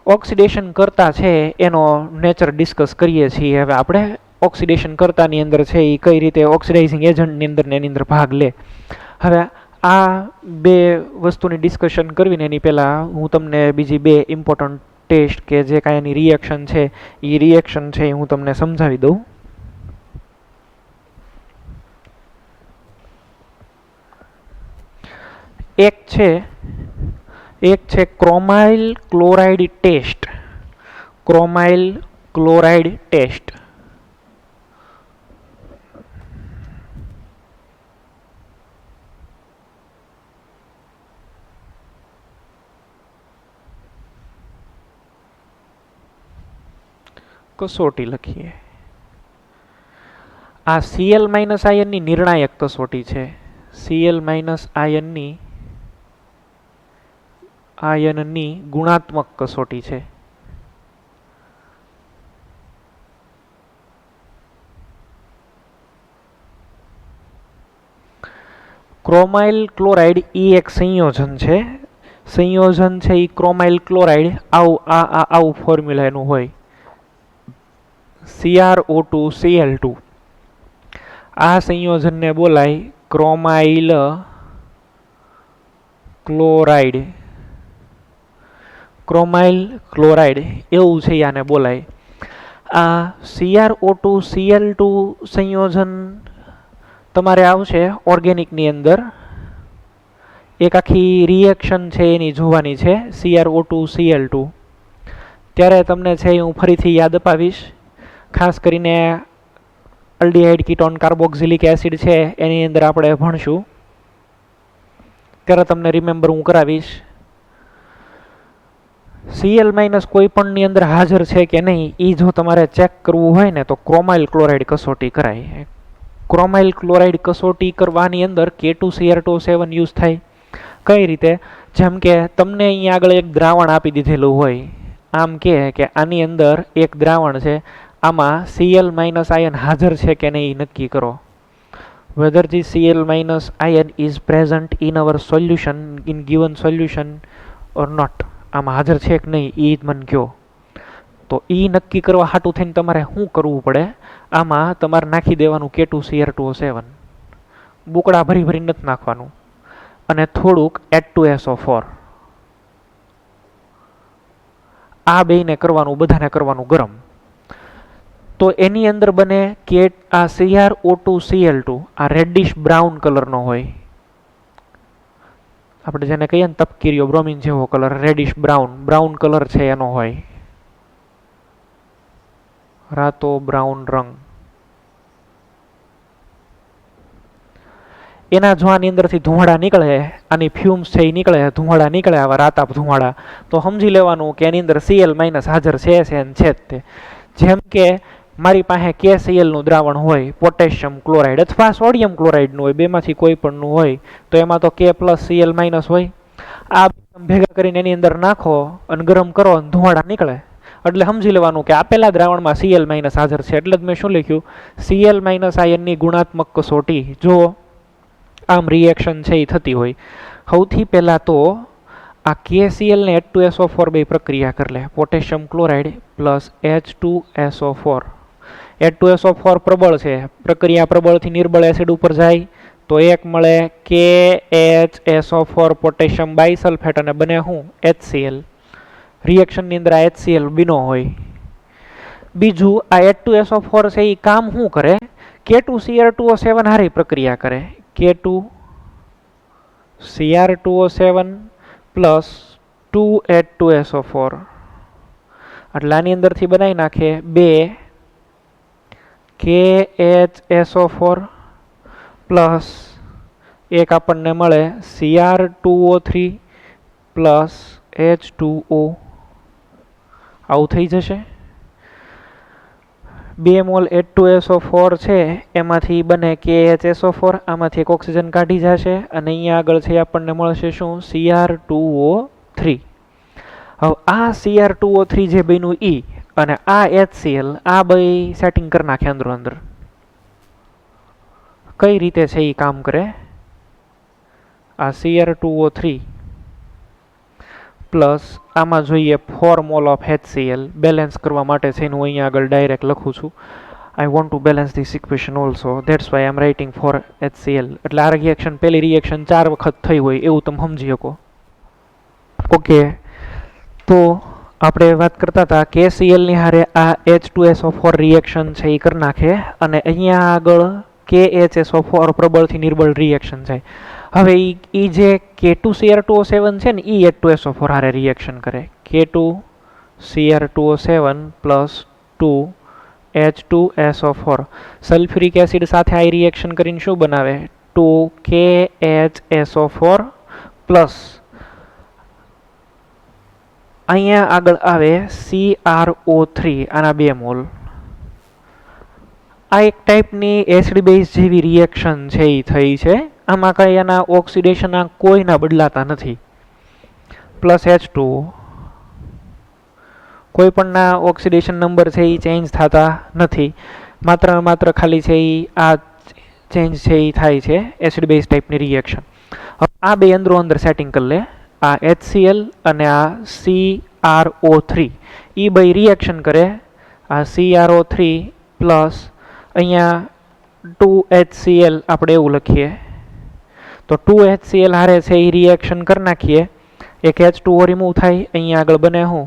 Speaker 1: ઓક્સિડેશન કરતા છે એનો નેચર ડિસ્કસ કરીએ છીએ હવે આપણે. ઓક્સિડેશન કરતાની અંદર છે એ કઈ રીતે ઓક્સિડાઇઝિંગ એજન્ટની અંદર ને એની અંદર ભાગ લે. હવે આ બે વસ્તુની ડિસ્કશન કરવીને એની પહેલાં હું તમને બીજી બે ઇમ્પોર્ટન્ટ ટેસ્ટ કે જે કાંઈ એની રિએક્શન છે એ રિએક્શન છે એ હું તમને સમજાવી દઉં. એક છે ક્રોમાઇલ ક્લોરાઇડ ટેસ્ટ. ક્રોમાઇલ chloride test. કસોટી લખીએ. આ Cl આયનની નિર્ણાયક કસોટી છે. Cl આયનની ગુણાત્મક કસોટી છે. ક્રોમાઇલ ક્લોરાઇડ એ એક સંયોજન છે. સંયોજન છે એ ક્રોમાઇલ ક્લોરાઇડ આવું ફોર્મ્યુલા એનું હોય, CrO2 Cl2. આ સંયોજનને બોલાય ક્રોમાઇલ ક્લોરાઇડ. ક્રોમાઇલ ક્લોરાઇડ એવું છે આને બોલાય. આ CrO2 Cl2 સંયોજન તમારે આવશે ઓર્ગેનિકની અંદર. એક આખી રિએક્શન છે એની જોવાની છે CrO2 Cl2. ત્યારે તમને છે હું ફરીથી યાદ અપાવીશ. ખાસ કરીને અલ્ડીહાઇડ કીટોન કાર્બોક્સિલિક એસિડ છે એની અંદર આપણે ભણશું ત્યારે તમને રિમેમ્બર હું કરાવીશ. Cl કોઈ પણની અંદર હાજર છે કે નહીં એ જો તમારે ચેક કરવું હોય ને તો ક્રોમાઇલ ક્લોરાઇડ કસોટી કરાય. ક્રોમાઇલ ક્લોરાઇડ કસોટી કરવાની અંદર K2Cr2O7 યુઝ થાય. કઈ રીતે? જેમ કે તમને અહીંયા આગળ એક દ્રાવણ આપી દીધેલું હોય, આમ કે આની અંદર એક દ્રાવણ છે, આમાં Cl આયન હાજર છે કે નહીં નક્કી કરો. whether the Cl ion is present in our solution, in given solution or not. આમાં હાજર છે કે નહીં એ મને કહો. તો એ નક્કી કરવા હાટું થઈને તમારે શું કરવું પડે? આમાં તમારે નાખી દેવાનું K2Cr2O7. બોકડા ભરી ભરી નથી નાખવાનું. અને થોડુંક H2SO4. આ બેયને કરવાનું, બધાને કરવાનું ગરમ. તો એની અંદર બને કે આ CrO2Cl2 આ રેડિશ બ્રાઉન કલરનો હોય, આપણે જેને કહીએ ને તપકીરીઓ બ્રોમિન જેવો કલર, રેડિશ બ્રાઉન કલર છે એનો હોય, રાતો બ્રાઉન રંગ. એના જો આની અંદરથી ધુમાડા નીકળે, આની ફ્યુમ્સ છે એ નીકળે, ધુમાડા નીકળે, આવા રાતા ધુમાડા, તો સમજી લેવાનું કે એની અંદર Cl- હાજર છે જ તે. જેમ કે મારી પાસે KCl નું દ્રાવણ હોય, પોટેશિયમ ક્લોરાઇડ અથવા સોડિયમ ક્લોરાઇડનું હોય, બેમાંથી કોઈ પણનું હોય, તો એમાં તો K+ Cl- હોય. આ ભેગા કરીને એની અંદર નાખો અને ગરમ કરો અને ધુમાડા નીકળે, એટલે સમજી લેવાનું કે આપેલા દ્રાવણમાં Cl- હાજર છે. એટલે જ મેં શું લખ્યું, Cl- આયનની ગુણાત્મક કસોટી જો આમ રિએક્શન છે એ થતી હોય, સૌથી પહેલા તો આ KCl ને H2SO4 બે પ્રક્રિયા કરી લે, potassium chloride plus H2SO4. H2SO4 પ્રબળ છે, પ્રક્રિયા પ્રબળથી નિર્બળ એસિડ ઉપર જાય તો એક મળે KHSO4 પોટેશિયમ બાયસલ્ફેટ અને બને શું HCl. રિએક્શનની અંદર આ HCl બીનો હોય. બીજું આ H2SO4 છે એ કામ શું કરે, K2Cr2O7 હારી પ્રક્રિયા કરે, K2Cr2O7 પ્લસ 2H2SO4, એટલે આની અંદરથી બનાવી નાખે 2 KHSO4 પ્લસ એક આપણને મળે Cr2O3 પ્લસ H2O. આવું થઈ જશે. 2 મોલ H2SO4 છે એમાંથી બને KHSO4, આમાંથી એક ઓક્સિજન કાઢી જશે અને અહીંયા આગળ છે આપણને મળશે શું Cr2O3. હવે આ Cr2O3 જે બન્યું ઈ અને આ HCl આ બે સેટિંગ કરી નાખે અંદરો અંદર. કઈ રીતે છે એ કામ કરે, આ Cr2O3 પ્લસ આમાં જોઈએ 4 મોલ ઓફ HCl બેલેન્સ કરવા માટે છે, હું અહીંયા આગળ ડાયરેક્ટ લખું છું. I want to balance this equation also, that's why I'm writing for HCl. એટલે આ રિએક્શન પહેલી રિએક્શન 4 વખત થઈ હોય એવું તમે સમજી શકો. ઓકે, તો આપણે વાત કરતા હતા KCl ની હારે આ H2SO4 રિએક્શન છે એ કરી નાખે અને અહીંયા આગળ KHSO4 પ્રબળથી નિર્બળ રિએક્શન થાય. હવે ઈ જે K2Cr2O7 છે ને ઈ H2SO4 હારે રિએક્શન કરે, K2Cr2O7 plus 2H2SO4. Sulphuric acid સાથે આ રિએક્શન કરીને શું બનાવે, 2KHSO4 પ્લસ અહીંયા આગળ આવે CrO3, આના 2 મોલ. આ એક ટાઈપની એસિડ બેઝ જેવી રિએક્શન છે એ થઈ છે, આમાં કઈ એના ઓક્સિડેશન કોઈના બદલાતા નથી. પ્લસ H2O, કોઈ પણના ઓક્સિડેશન નંબર છે એ ચેન્જ થતા નથી, માત્ર ખાલી છે એ આ ચેન્જ છે એ થાય છે એસિડ બેઝ ટાઈપની રિએક્શન. આ બે અંદરો અંદર સેટિંગ કરી લે, આ HCl અને આ CrO3 એ બે રિએક્શન કરે, આ CrO3 પ્લસ અહીંયા 2HCl આપણે એવું લખીએ તો 2HCl હારે છે એ રિએક્શન કરી નાખીએ, એક H2O રિમૂવ થાય, અહીંયા આગળ બને શું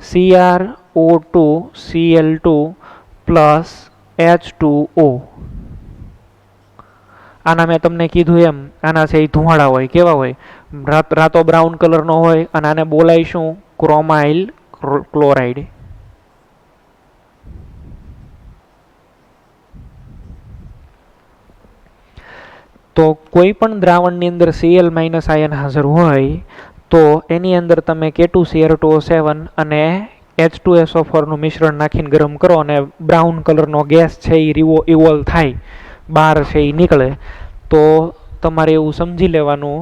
Speaker 1: CrO2Cl2 પ્લસ H2O. આના મેં તમને કીધું એમ આના છે એ ધુમાડા હોય, કેવા હોય, રાતો બ્રાઉન કલરનો હોય અને આને બોલાય શું ક્રોમાઇલ ક્લોરાઇડ. તો કોઈ પણ દ્રાવણની અંદર Cl- આયન હાજર હોય તો એની અંદર તમે K2Cr2O7 અને H2SO4 નું મિશ્રણ નાખીને ગરમ કરો અને બ્રાઉન કલરનો ગેસ છે એ ઇવોલ્વ થાય, બહાર છે એ નીકળે, તો તમારે એવું સમજી લેવાનું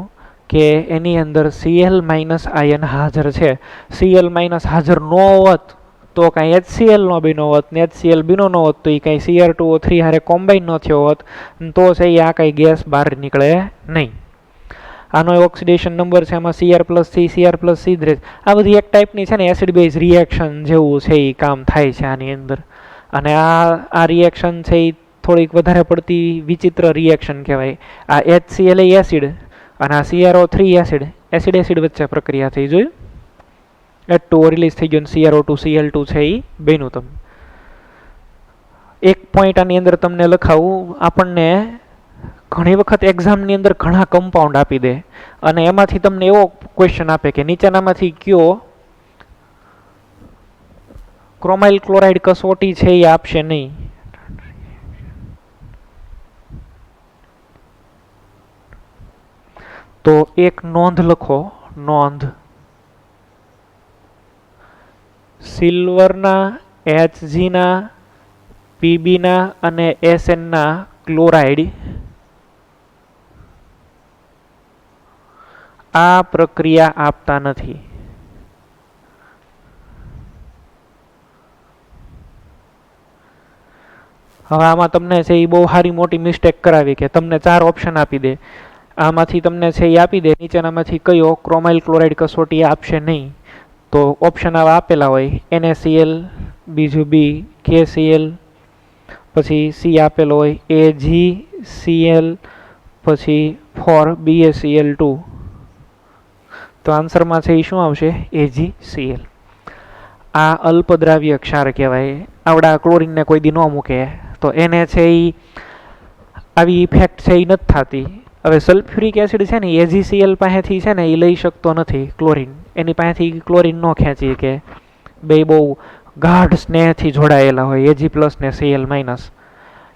Speaker 1: કે એની અંદર Cl- આયન હાજર છે. Cl- હાજર ન હોત તો કાંઈ HCl નો બીનો હોત ને HCl બીનો ન હોત તો એ કાંઈ Cr2O3 હારે કોમ્બાઈન ન થયો હોત, તો છે એ આ કાંઈ ગેસ બહાર નીકળે નહીં. આનો ઓક્સિડેશન નંબર છે આમાં Cr+C, Cr+C જ રહે. આ બધી એક ટાઈપની છે ને એસિડ બેઝ રિએક્શન જેવું છે એ કામ થાય છે આની અંદર. અને આ રિએક્શન છે એ થોડીક વધારે પડતી વિચિત્ર રિએક્શન કહેવાય. આ HCl એસિડ અને આ CrO3 એસિડ વચ્ચે પ્રક્રિયા થઈ, જોયું, H2O રિલીઝ થઈ ગયો, CrO2 Cl2 છે એ બન્યું. તમે એક પોઈન્ટ આની અંદર તમને લખાવું, આપણને ઘણી વખત એક્ઝામની અંદર ઘણા કમ્પાઉન્ડ આપી દે અને એમાંથી તમને એવો ક્વેશ્ચન આપે કે નીચેનામાંથી કયો ક્રોમાઇલ ક્લોરાઇડ કસોટી છે એ આપશે નહીં. તો એક નોંધ લખો, નોંધ સિલ્વરના, Hgના, Pbના અને Snના ક્લોરાઇડ આ પ્રક્રિયા આપતા નથી. હવે આમાં તમને છે એ બહુ સારી મોટી મિસ્ટેક કરાવી કે તમને 4 ઓપ્શન આપી દે, આમાંથી તમને છે એ આપી દે નીચેનામાંથી કયો ક્રોમાઇલ ક્લોરાઇડ કસોટી આપશે નહીં. તો ઓપ્શન આવા આપેલા હોય NaCl, બીજું B KCl, પછી C આપેલો હોય AgCl, પછી 4 BaCl2. તો આન્સરમાં છે એ શું આવશે? AgCl. આ અલ્પદ્રાવ્ય ક્ષાર કહેવાય. આવડા ક્લોરીનને કોઈ દી ન મૂકે તો એને છે એ આવી ઇફેક્ટ છે એ નથી થતી. હવે સલ્ફ્યુરિક એસિડ છે ને AgCl પાસેથી છે ને એ લઈ શકતો નથી ક્લોરીન, એની પાસેથી ક્લોરીન ન ખેંચી કે બે બહુ ગાઢ સ્નેહથી જોડાયેલા હોય Ag+ ને Cl-.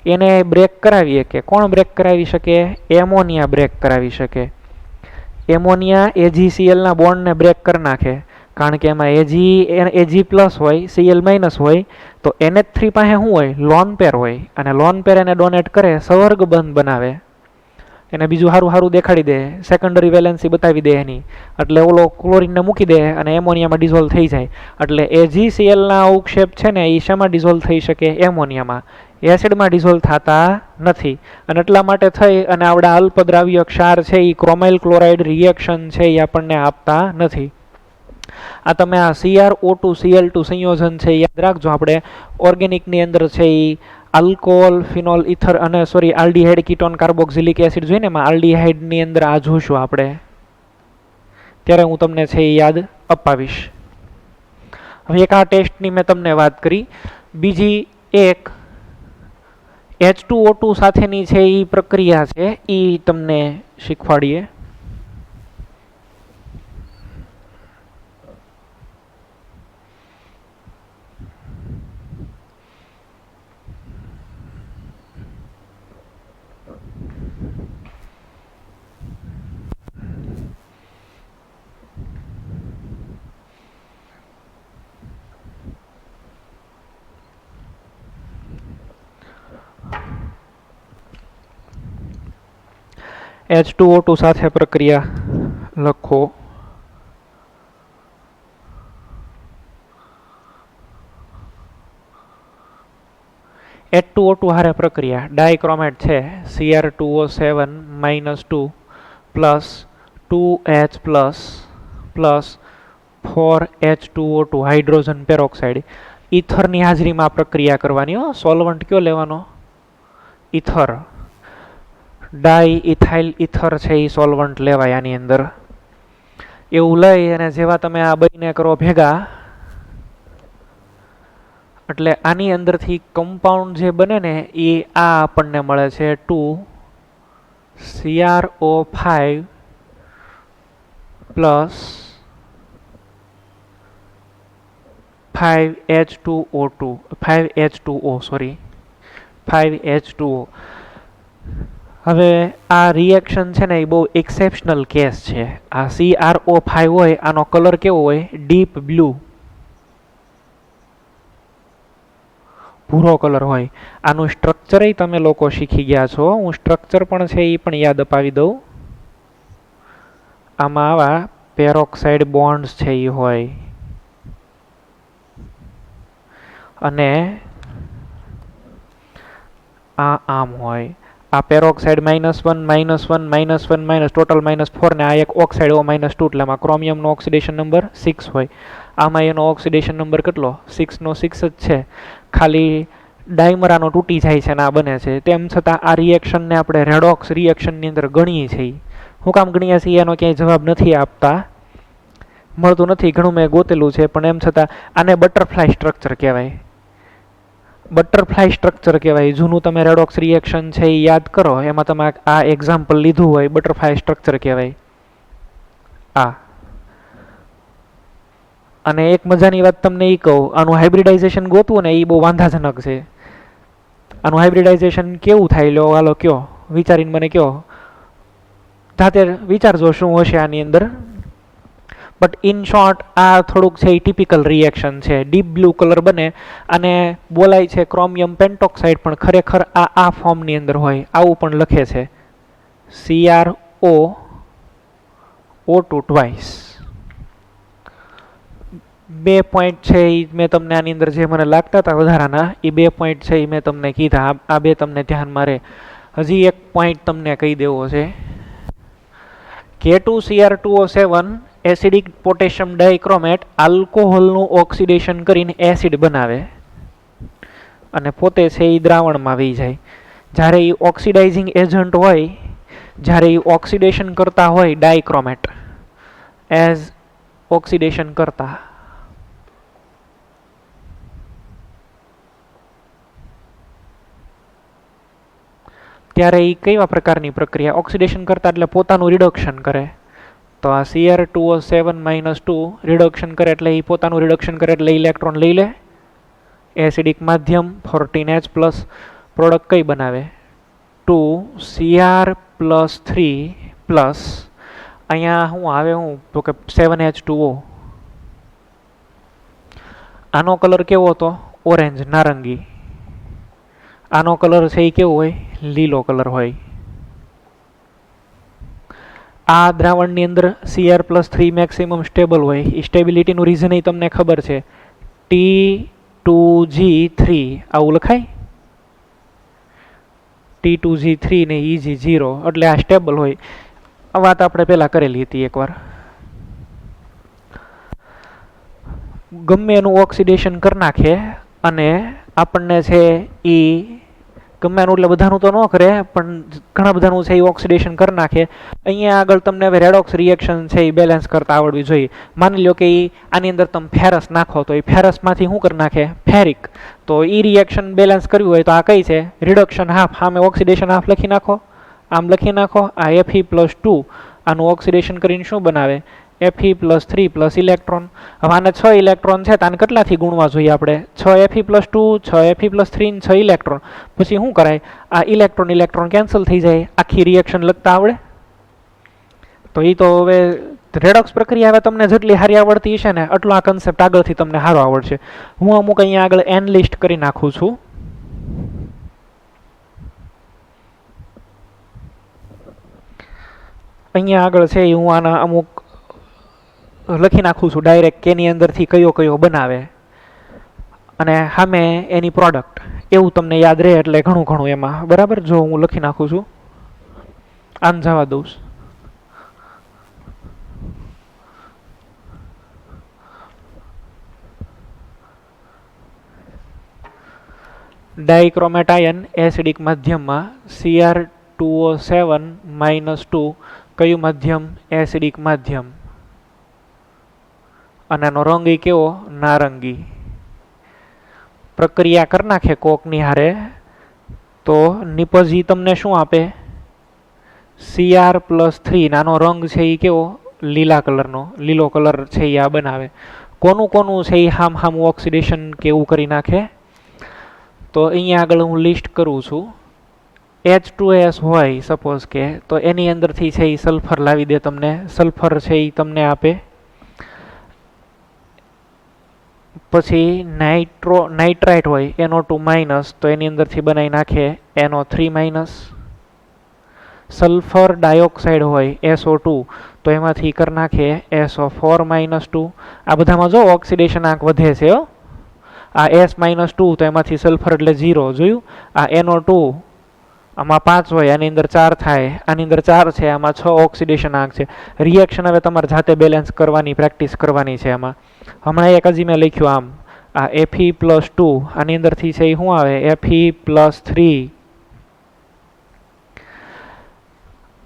Speaker 1: એને બ્રેક કરાવીએ કે કોણ બ્રેક કરાવી શકે? એમોનિયા બ્રેક કરાવી શકે. એમોનિયા AgClના બોન્ડને બ્રેક કરી નાખે, કારણ કે એમાં Ag+ હોય, Cl- હોય, તો NH3 પાસે શું હોય? લોન પેર હોય, અને લોન પેર એને ડોનેટ કરે, સંવર્ગ બંધ બનાવે, એને બીજું સારું સારું દેખાડી દે, સેકન્ડરી વેલેન્સી બતાવી દે એની, એટલે ઓલો ક્લોરીનને મૂકી દે અને એમોનિયામાં ડિઝોલ્વ થઈ જાય. એટલે AgClના અવક્ષેપ છે ને એ શેમાં ડિઝોલ્વ થઈ શકે? એમોનિયામાં. એસિડમાં ડિઝોલ્વ થતા નથી. અને એટલા માટે થઈ અને આવડા અલ્પદ્રાવ્ય ક્ષાર છે એ ક્રોમાઇલ ક્લોરાઇડ રિએક્શન છે એ આપણને આપતા નથી. આ તમે આ CrO2 Cl2 સંયોજન છે યાદ રાખજો. આપણે ઓર્ગેનિકની અંદર છે એ આલ્કોહોલ, ફિનોલ, ઇથર અને આલ્ડીહાઇડ, કીટોન, કાર્બોક્સિલિક એસિડ જોઈએ ને, એમાં આલ્ડીહાઇડની અંદર આ જોશું આપણે, ત્યારે હું તમને છે એ યાદ અપાવીશ. હવે એક આ ટેસ્ટની મેં તમને વાત કરી. બીજી એક H2O2 સાથેની છે એ પ્રક્રિયા છે એ તમને શીખવાડીએ. H2O2 સાથે પ્રક્રિયા લખો. H2O2 હારે પ્રક્રિયા ડાયક્રોમેટ છે, Cr2O7 -2 plus 2H plus 4H2O2 hydrogen peroxide. ઇથરની હાજરીમાં પ્રક્રિયા કરવાની. સોલ્વન્ટ કયો લેવાનો? ઇથર. ડાઈ ઇથાઇલ ઇથર છે એ સોલ્વન્ટ લેવાય આની અંદર. એવું લઈ અને જેવા તમે આ બંને કરો ભેગા, એટલે આની અંદરથી કમ્પાઉન્ડ જે બને ને એ આ આપણને મળે છે 2CrO5 પ્લસ 5H2O. હવે આ રિએક્શન છે ને એ બહુ એક્સેપ્શનલ કેસ છે. આ CrO5 હોય, આનો કલર કેવો હોય? ડીપ બ્લુ, ભૂરો કલર હોય. આનું સ્ટ્રક્ચર તમે લોકો શીખી ગયા છો, હું સ્ટ્રક્ચર પણ છે એ પણ યાદ અપાવી દઉં. આમાં આવા પેરોક્સાઇડ બોન્ડ્સ છે એ હોય, અને આ આમ હોય. આ પેરોક્સાઇડ -1 ટોટલ -4 ને આ એક ઓક્સાઇડ O -2, એટલે આમાં ક્રોમિયમનો ઓક્સિડેશન નંબર 6 હોય. આમાં એનો ઓક્સિડેશન નંબર કેટલો? 6 નો 6 જ છે. ખાલી ડાયમરાનો તૂટી જાય છે ને આ બને છે. તેમ છતાં આ રિએક્શનને આપણે રેડોક્સ રિએક્શનની અંદર ગણીએ છીએ. હું કામ ગણીએ છીએ એનો ક્યાંય જવાબ નથી આપતા, મળતું નથી. ઘણું મેં ગોતેલું છે, પણ એમ છતાં આને બટરફ્લાય સ્ટ્રક્ચર કહેવાય. બટરફ્લાય સ્ટ્રક્ચર કહેવાય. જૂનું તમે રેડોક્સ રિએક્શન છે એ યાદ કરો, એમાં તમે આ એક્ઝામ્પલ લીધું હોય, બટરફ્લાય સ્ટ્રક્ચર કહેવાય આ. અને એક મજાની વાત તમને એ કહું, આનું હાઇબ્રિડાઇઝેશન ગોતવું ને એ બહુ વાંધાજનક છે. આનું હાઇબ્રિડાઇઝેશન કેવું થાય લો હાલો કયો, વિચારીને મને કયો, જાતે વિચારજો શું હશે આની અંદર. બટ ઇન શોર્ટ આ થોડુંક છે એ ટિપિકલ રિએક્શન છે. ડીપ બ્લુ કલર બને અને બોલાય છે ક્રોમિયમ પેન્ટોક્સાઇડ, પણ ખરેખર આ ફોર્મની અંદર હોય. આવું પણ લખે છે CrO2 ટ્વાઇસ. 2 પોઈન્ટ છે એ મેં તમને આની અંદર જે મને લાગતા હતા વધારાના, એ 2 પોઈન્ટ છે એ મેં તમને કીધા. આ 2 તમને ધ્યાનમાં રહે. હજી એક પોઈન્ટ તમને કહી દેવો છે. K2Cr2O7 એસિડિક પોટેશિયમ ડાઇક્રોમેટ આલ્કોહોલનું ઓક્સિડેશન કરીને એસિડ બનાવે અને પોતે છે એ દ્રાવણમાં વહી જાય. જ્યારે એ ઓક્સિડાઇઝિંગ એજન્ટ હોય, જ્યારે એ ઓક્સિડેશન કરતા હોય ડાઇક્રોમેટ એઝ ઓક્સિડેશન કરતા, ત્યારે એ કેવા પ્રકારની પ્રક્રિયા, ઓક્સિડેશન કરતા એટલે પોતાનું રિડક્શન કરે. તો આ Cr2O7-2 રિડક્શન કરે એટલે એ પોતાનું રિડક્શન કરે એટલે ઇલેક્ટ્રોન લઈ લે. એસિડિક માધ્યમ 14H પ્લસ પ્રોડક્ટ કઈ બનાવે 2Cr+3 પ્લસ અહીંયા શું આવે, હું તો કે 7H2O. આનો કલર કેવો હતો? ઓરેન્જ, નારંગી. આનો કલર છે એ કેવો હોય? લીલો કલર હોય. આ દ્રાવણની અંદર Cr+3 મેક્સિમમ સ્ટેબલ હોય. એ સ્ટેબિલિટીનું રીઝન એ તમને ખબર છે, T2G3 આવું લખાય, T2G3 ને Eg0, એટલે આ સ્ટેબલ હોય. આ વાત આપણે પહેલા કરેલી હતી એકવાર. ગમે એનું ઓક્સિડેશન કરી નાખે અને આપણને છે એ ગમે એનું, એટલે બધાનું તો ન કરે પણ ઘણા બધાનું છે એ ઓક્સિડેશન કરી નાખે. અહીંયા આગળ તમને હવે રેડોક્સ રિએક્શન છે એ બેલેન્સ કરતા આવડવી જોઈએ. માની લો કે આની અંદર તમે ફેરસ નાખો તો એ ફેરસમાંથી શું કરી નાખે? ફેરિક. તો એ રિએક્શન બેલેન્સ કર્યું હોય તો આ કઈ છે? Reduction half. સામે ઓક્સિડેશન હાફ લખી નાખો, આમ લખી નાખો. આ Fe+2 આનું ઓક્સિડેશન કરીને શું બનાવે? Fe+3 plus electron. હવે આને 6 ઇલેક્ટ્રોન છે તો આને કેટલાથી ગુણવા જોઈએ આપણે? 6 Fe+2, 6 Fe+3 ને 6 ઇલેક્ટ્રોન. પછી શું કરાય? આ ઇલેક્ટ્રોન ઇલેક્ટ્રોન કેન્સલ થઈ જાય. આખી રિએક્શન લખતા આવડે? તો એ તો હવે રેડોક્સ પ્રક્રિયા હવે તમને જેટલી સારી આવડતી હશે ને એટલો આ કન્સેપ્ટ આગળથી તમને સારો આવડશે. હું અમુક અહીંયા આગળ એન લિસ્ટ કરી નાખું છું. અહીંયા આગળ છે હું આના અમુક લખી નાખું છું ડાયરેક્ટ, કેની અંદરથી કયો કયો બનાવે અને સામે એની પ્રોડક્ટ. એવું તમને યાદ રહે એટલે ઘણું ઘણું એમાં. બરાબર, જો હું લખી નાખું છું, આમ જવા દઉં. ડાઇક્રોમેટ આયન એસિડિક માધ્યમમાં Cr2O7-2 કયું માધ્યમ? એસિડિક માધ્યમ. અને એનો રંગ એ કેવો? નારંગી. પ્રક્રિયા કરી નાખે કોકની હારે તો નિપજી તમને શું આપે? Cr+3. આનો રંગ છે એ કેવો? લીલા કલરનો. લીલો કલર છે એ આ બનાવે. કોનું કોનું છે એ હામ હામું ઓક્સિડેશન કે એવું કરી નાખે? તો અહીંયા આગળ હું લિસ્ટ કરું છું. H2S હોય સપોઝ કે, તો એની અંદરથી છે એ સલ્ફર લાવી દે તમને. સલ્ફર છે એ તમને આપે. પછી નાઇટ્રાઇટ હોય NO2-, તો એની અંદરથી બનાવી નાખે NO3-. સલ્ફર ડાયોક્સાઇડ હોય SO2, તો એમાંથી કરી નાખે SO4-2. આ બધામાં જો ઓક્સિડેશન આંક વધે છે. આ S-2 તો એમાંથી સલ્ફર એટલે 0, જોયું? આ NO2 આમાં 5 હોય, આની અંદર 4 થાય, આની અંદર 4 છે, આમાં 6 ઓક્સિડેશન આંક છે. રિએક્શન હવે તમારે જાતે બેલેન્સ કરવાની પ્રેક્ટિસ કરવાની છે. એમાં હમણાં એક હજી મેં લખ્યું આમ, આ Fe+2 આની અંદરથી છે એ શું આવે? Fe+3.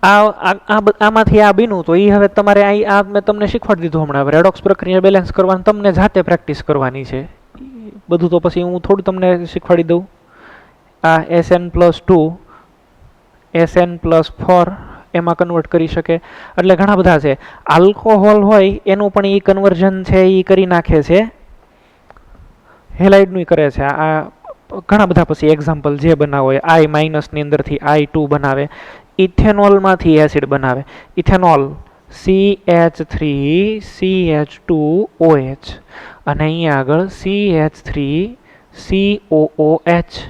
Speaker 1: આમાંથી આ બીનું તો એ હવે તમારે આ મેં તમને શીખવાડી દીધું હમણાં. રેડોક્સ પ્રક્રિયા બેલેન્સ કરવાની તમને જાતે પ્રેક્ટિસ કરવાની છે. બધું તો પછી હું થોડું તમને શીખવાડી દઉં. આ SN+2 SN+4 એમાં કન્વર્ટ કરી શકે. એટલે ઘણા બધા છે. આલ્કોહોલ હોય એનું પણ એ કન્વર્ઝન છે એ કરી નાખે છે, હેલાઇડનું કરે છે. આ ઘણા બધા પછી એક્ઝામ્પલ જે બનાવો હોય, I- અંદરથી I2 બનાવે, ઇથેનોલમાંથી એસિડ બનાવે. ઇથેનોલ CH3CH2OH અને અહીંયા આગળ CH3COOH.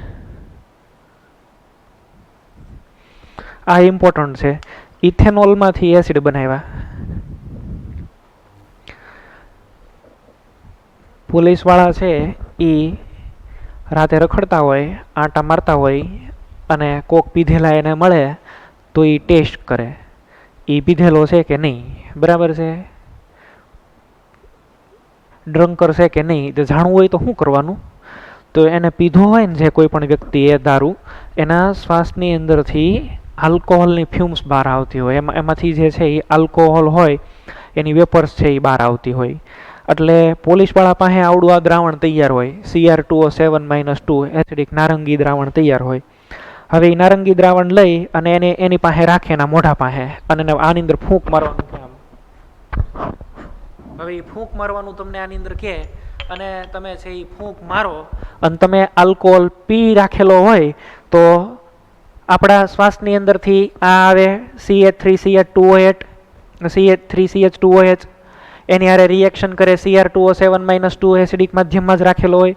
Speaker 1: આ ઇમ્પોર્ટન્ટ છે. ઇથેનોલમાંથી એસિડ બનાવ્યા. પોલીસવાળા છે એ રાતે રખડતા હોય, આંટા મારતા હોય અને કોક પીધેલા એને મળે તો એ ટેસ્ટ કરે, એ પીધેલો છે કે નહીં, બરાબર છે, ડ્રંકર છે કે નહીં. તો જાણવું હોય તો શું કરવાનું? તો એને પીધો હોય ને જે કોઈ પણ વ્યક્તિએ દારૂ, એના શ્વાસની અંદરથી આલ્કોહોલની ફ્યુમ્સ બહાર આવતી હોય, એમાંથી જે છે એ આલ્કોહોલ હોય એની વેપર્સ છે એ બહાર આવતી હોય. એટલે પોલીસવાળા પાસે આવડું આ દ્રાવણ તૈયાર હોય, Cr2O7-2 એસિડિક નારંગી દ્રાવણ તૈયાર હોય. હવે એ નારંગી દ્રાવણ લઈ અને એને એની પાસે રાખે, એના મોઢા પાસે, અને આની અંદર ફૂંક મારવાનું છે આમ. હવે એ ફૂંક મારવાનું તમને આની અંદર કહે અને તમે છે એ ફૂંક મારો અને તમે આલ્કોહોલ પી રાખેલો હોય તો આપણા શ્વાસની અંદરથી આ આવે CH3CH2OH એની હારે રિએક્શન કરે, Cr2O7-2 એસિડિક માધ્યમમાં જ રાખેલો હોય.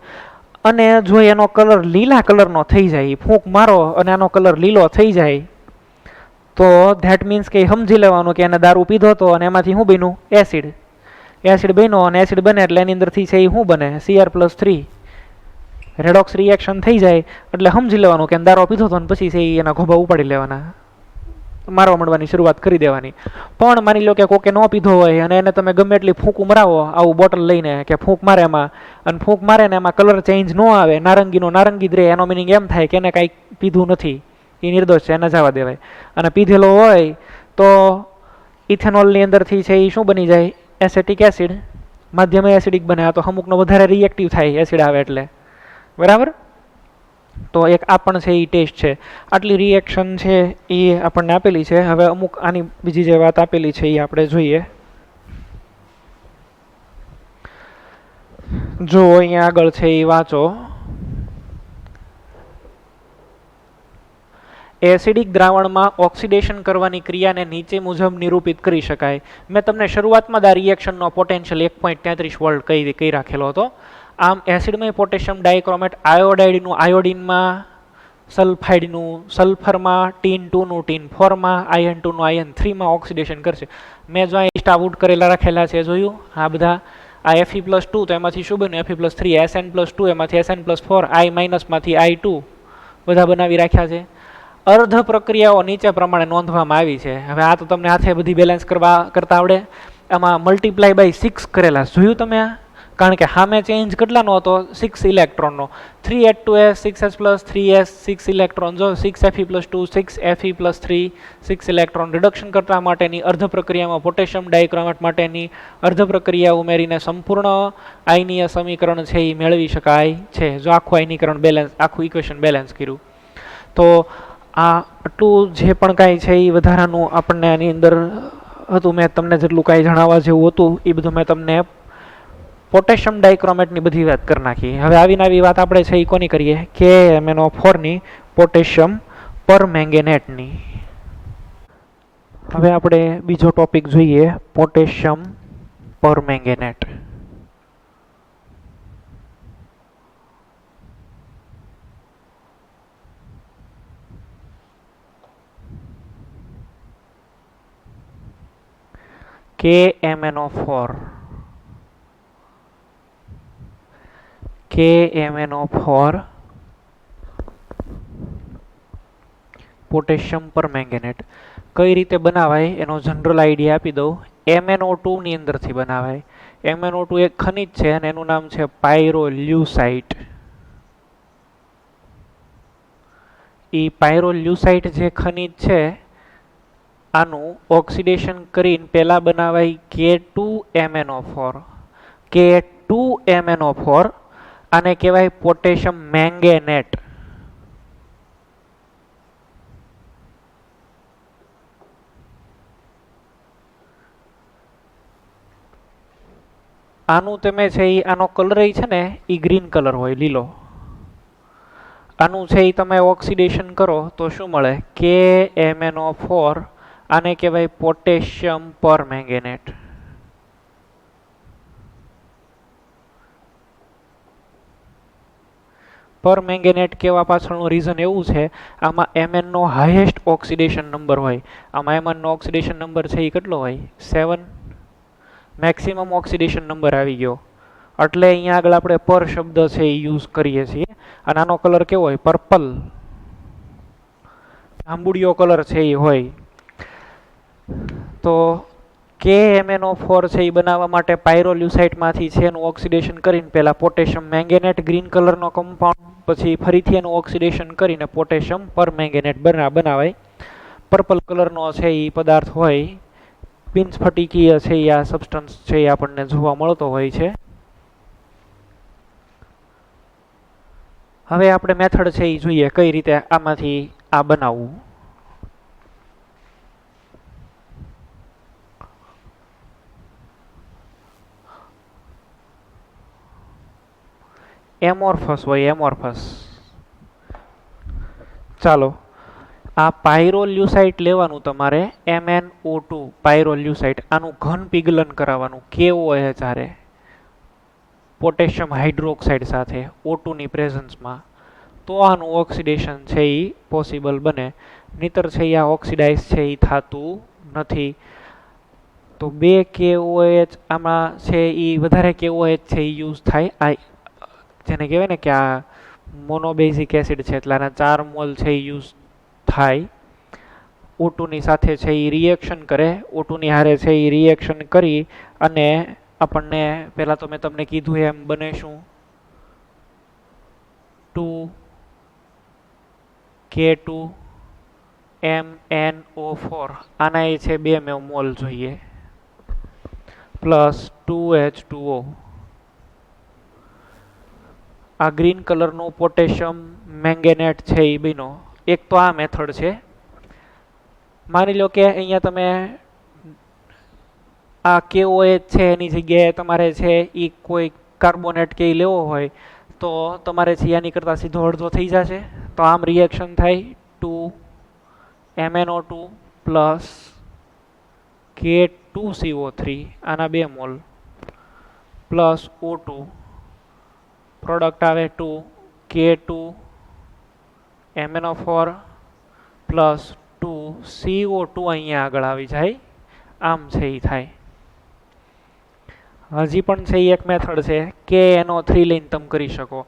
Speaker 1: અને જો એનો કલર લીલા કલરનો થઈ જાય, ફૂંક મારો અને આનો કલર લીલો થઈ જાય, તો ધેટ મીન્સ કે સમજી લેવાનું કે એને દારૂ પીધો હતો અને એમાંથી શું બન્યું? એસિડ. એસિડ બન્યો અને એસિડ બને એટલે એની અંદરથી છે એ શું બને? Cr+3 રેડોક્સ રિએક્શન થઈ જાય એટલે સમજી લેવાનું કે દારૂ પીધો હતો અને પછી છે એના ખોબા ઉપાડી લેવાના, મારવા માંડવાની શરૂઆત કરી દેવાની. પણ માની લો કે કોકે ન પીધો હોય અને એને તમે ગમે એટલી ફૂંક મરાવો આવું બોટલ લઈને કે ફૂંક મારે એમાં, અને ફૂંક મારે ને એમાં કલર ચેન્જ ન આવે, નારંગીનો નારંગી જ રહે, એનો મિનિંગ એમ થાય કે એને કાંઈ પીધું નથી, એ નિર્દોષ છે, એને જવા દેવાય. અને પીધેલો હોય તો ઇથેનોલની અંદરથી છે એ શું બની જાય? એસેટિક એસિડ, માધ્યમ એસિડિક બને. આ તો અમુકનો વધારે રિએક્ટિવ થાય એસિડ આવે એટલે, બરાબર. તો એક આ પણ છે એ ટેસ્ટ છે. આટલી રિએક્શન છે એ આપણને આપેલી છે. હવે અમુક આની બીજી જે વાત આપેલી છે એ આપણે જોઈએ. જો અહીંયા આગળ છે એ વાંચો. એસિડિક દ્રાવણમાં ઓક્સિડેશન કરવાની ક્રિયાને નીચે મુજબ નિરૂપિત કરી શકાય. મેં તમને શરૂઆતમાં આ રિએક્શનનો પોટેન્શિયલ 1.33 વોલ્ટ કહી રાખેલો હતો. આમ એસિડમાં પોટેશિયમ ડાયક્રોમેટ આયોડાઇડનું આયોડિનમાં, સલ્ફાઇડનું સલ્ફરમાં, tin2નું tin4માં, iron2નું iron3માં ઓક્સિડેશન કરશે. મેં જો અહીં આઉટ કરેલા રાખેલા છે, જોયું આ બધા. આ Fe+2 તો એમાંથી શું બન્યું? Fe+3. Sn+2 એમાંથી Sn+4. I- I2 બધા બનાવી રાખ્યા છે. અર્ધ પ્રક્રિયાઓ નીચે પ્રમાણે નોંધવામાં આવી છે. હવે આ તો તમને હાથે બધી બેલેન્સ કરતા આવડે. આમાં મલ્ટીપ્લાય બાય 6 કરેલા જોયું તમે આ? કારણ કે સામે ચેન્જ કેટલાનો હતો? 6 ઇલેક્ટ્રોનનો. 3H2S 6H+, 3S 6 ઇલેક્ટ્રોન, જો 6Fe+2 6Fe+3 6 ઇલેક્ટ્રોન. રિડક્શન કરવા માટેની અર્ધ પ્રક્રિયામાં પોટેશિયમ ડાયક્રોમેટ માટેની અર્ધ પ્રક્રિયા ઉમેરીને સંપૂર્ણ આયનીય સમીકરણ છે એ મેળવી શકાય છે. જો આખું આયનીકરણ બેલેન્સ, આખું ઇક્વેશન બેલેન્સ કર્યું તો આ આટલું જે પણ કાંઈ છે એ વધારાનું આપણને આની અંદર હતું. મેં તમને જેટલું કાંઈ જણાવવા જેવું હતું એ બધું મેં તમને પોટેશિયમ ડાયક્રોમેટની બધી વાત કરી નાખી. હવે આવીને આવી વાત આપણે છે એ કોની કરીએ? KMnO4ની, પોટેશિયમ પરમેંગેનેટની. હવે આપણે બીજો ટોપિક જોઈએ, potassium permanganate. KMnO4 potassium permanganate કઈ રીતે બનાવાય એનો જનરલ આઈડિયા આપી દઉં. MnO2 ની અંદરથી બનાવાય. MnO2 એક ખનિજ છે અને એનું નામ છે પાયરોલ્યુસાઇટ. એ પાયરોલ્યુસાઇટ જે ખનિજ છે આનું ઓક્સિડેશન કરીને પહેલા બનાવાય K2MnO4. K2MnO4 આને કહેવાય પોટેશિયમ મેંગેનેટ. આનું તમે છે એ આનો કલર છે ને એ ગ્રીન કલર હોય, લીલો. આનું છે એ તમે ઓક્સિડેશન કરો તો શું મળે? KMnO4. આને કહેવાય પોટેશિયમ પરમેંગેનેટ. પરમેંગેનેટ કહેવા પાછળનું રીઝન એવું છે, આમાં Mn નો હાઈએસ્ટ ઓક્સિડેશન નંબર હોય. આમાં Mn નો ઓક્સિડેશન નંબર છે એ કેટલો હોય? 7. મેક્સિમમ ઓક્સિડેશન નંબર આવી ગયો, એટલે અહીંયા આગળ આપણે પર શબ્દ છે એ યુઝ કરીએ છીએ. અને આનો કલર કેવો હોય? પર્પલ, જાંબુડિયો કલર છે એ હોય. તો KMnO4 છે એ બનાવવા માટે પાયરોલ્યુસાઇટમાંથી છે એનું ઓક્સિડેશન કરીને પહેલા પોટેશિયમ મેંગેનેટ ગ્રીન કલરનો કમ્પાઉન્ડ, પછી ફરીથી એનું ઓક્સિડેશન કરીને પોટેશિયમ પરમેંગેનેટ બનાવાય. પર્પલ કલરનો છે એ પદાર્થ હોય, બિનસ્ફટિકીય છે એ આ સબસ્ટન્સ છે એ આપણને જોવા મળતો હોય છે. હવે આપણે મેથડ છે એ જોઈએ કઈ રીતે આમાંથી આ બનાવવું. એમોર્ફસ હોય, એમોર્ફસ. ચાલો, આ પાયરોલ્યુસાઇટ લેવાનું તમારે, MnO2 પાયરોલ્યુસાઇટ. આનું ઘન પીગલન કરાવવાનું KOH હારે, પોટેશિયમ હાઇડ્રોક્સાઇડ સાથે O2 ની પ્રેઝન્સમાં. તો આનું ઓક્સિડેશન છે એ પોસિબલ બને, નહીતર છે એ આ ઓક્સિડાઇઝ છે એ થતું નથી. તો 2 KOH આમાં છે એ વધારે KOH છે એ યુઝ થાય. આ જેને કહેવાય ને કે આ મોનોબેઝિક એસિડ છે, એટલે આના 4 મોલ છે એ યુઝ થાય. O2 ની સાથે છે એ રિએક્શન કરે, O2 ની હારે છે એ રિએક્શન કરી અને આપણને પહેલા તો મેં તમને કીધું એમ બને શું? 2K2MnO4. આના એ છે 2 મોલ જોઈએ, પ્લસ 2H2O. આ ગ્રીન કલરનું પોટેશિયમ મેંગેનેટ છે એ બન્યો. એક તો આ મેથડ છે. માની લો કે અહીંયા તમે આ KOH છે એની જગ્યાએ તમારે છે એ કોઈ કાર્બોનેટ કે લેવો હોય તો તમારે છે આની કરતાં સીધો અડધો થઈ જશે. તો આમ રિએક્શન થાય 2MnO2 પ્લસ K2CO3, આના 2 મોલ, પ્લસ O2. પ્રોડક્ટ આવે 2K2MnO4 પ્લસ 2CO2 અહીંયા આગળ આવી જાય. આમ છે એ થાય. હજી પણ છે એક મેથડ છે, KNO3 લઈને તમે કરી શકો.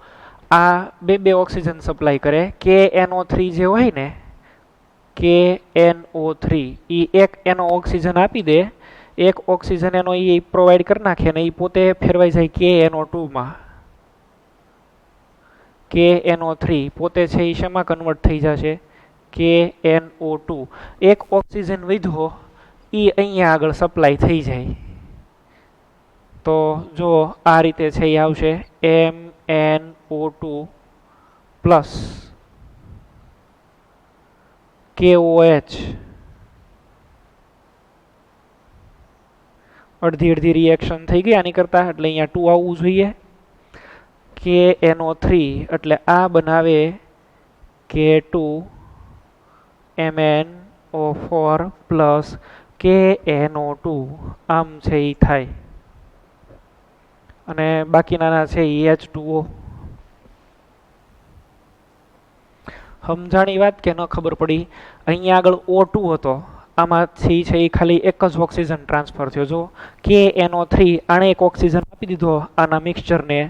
Speaker 1: આ બે ઓક્સિજન સપ્લાય કરે. KNO3 જે હોય ને, KNO3 એ એક એનો ઓક્સિજન આપી દે, એક ઓક્સિજન એનો એ પ્રોવાઈડ કરી નાખે ને એ પોતે ફેરવાઈ જાય KNO2 માં. KNO3 પોતે છે એ શેમાં કન્વર્ટ થઈ જશે? KNO2. એક ઓક્સિજન વધ્યો એ અહીંયા આગળ સપ્લાય થઈ જાય. તો જો આ રીતે છે એ આવશે MnO2 પ્લસ KOH. અડધી રિએક્શન થઈ ગઈ આની કરતા, એટલે અહીંયા 2 આવવું જોઈએ. KNO3 એટલે આ બનાવે K2MnO4 પ્લસ KNO2. આમ છે એ થાય. અને બાકીના છે એ H2O. સમજાણી વાત કે ન ખબર પડી? અહીંયા આગળ O2 હતો, આમાંથી છે એ ખાલી એક જ ઓક્સિજન ટ્રાન્સફર થયો. જો KNO3 આણે એક ઓક્સિજન આપી દીધો આના મિક્સચરને,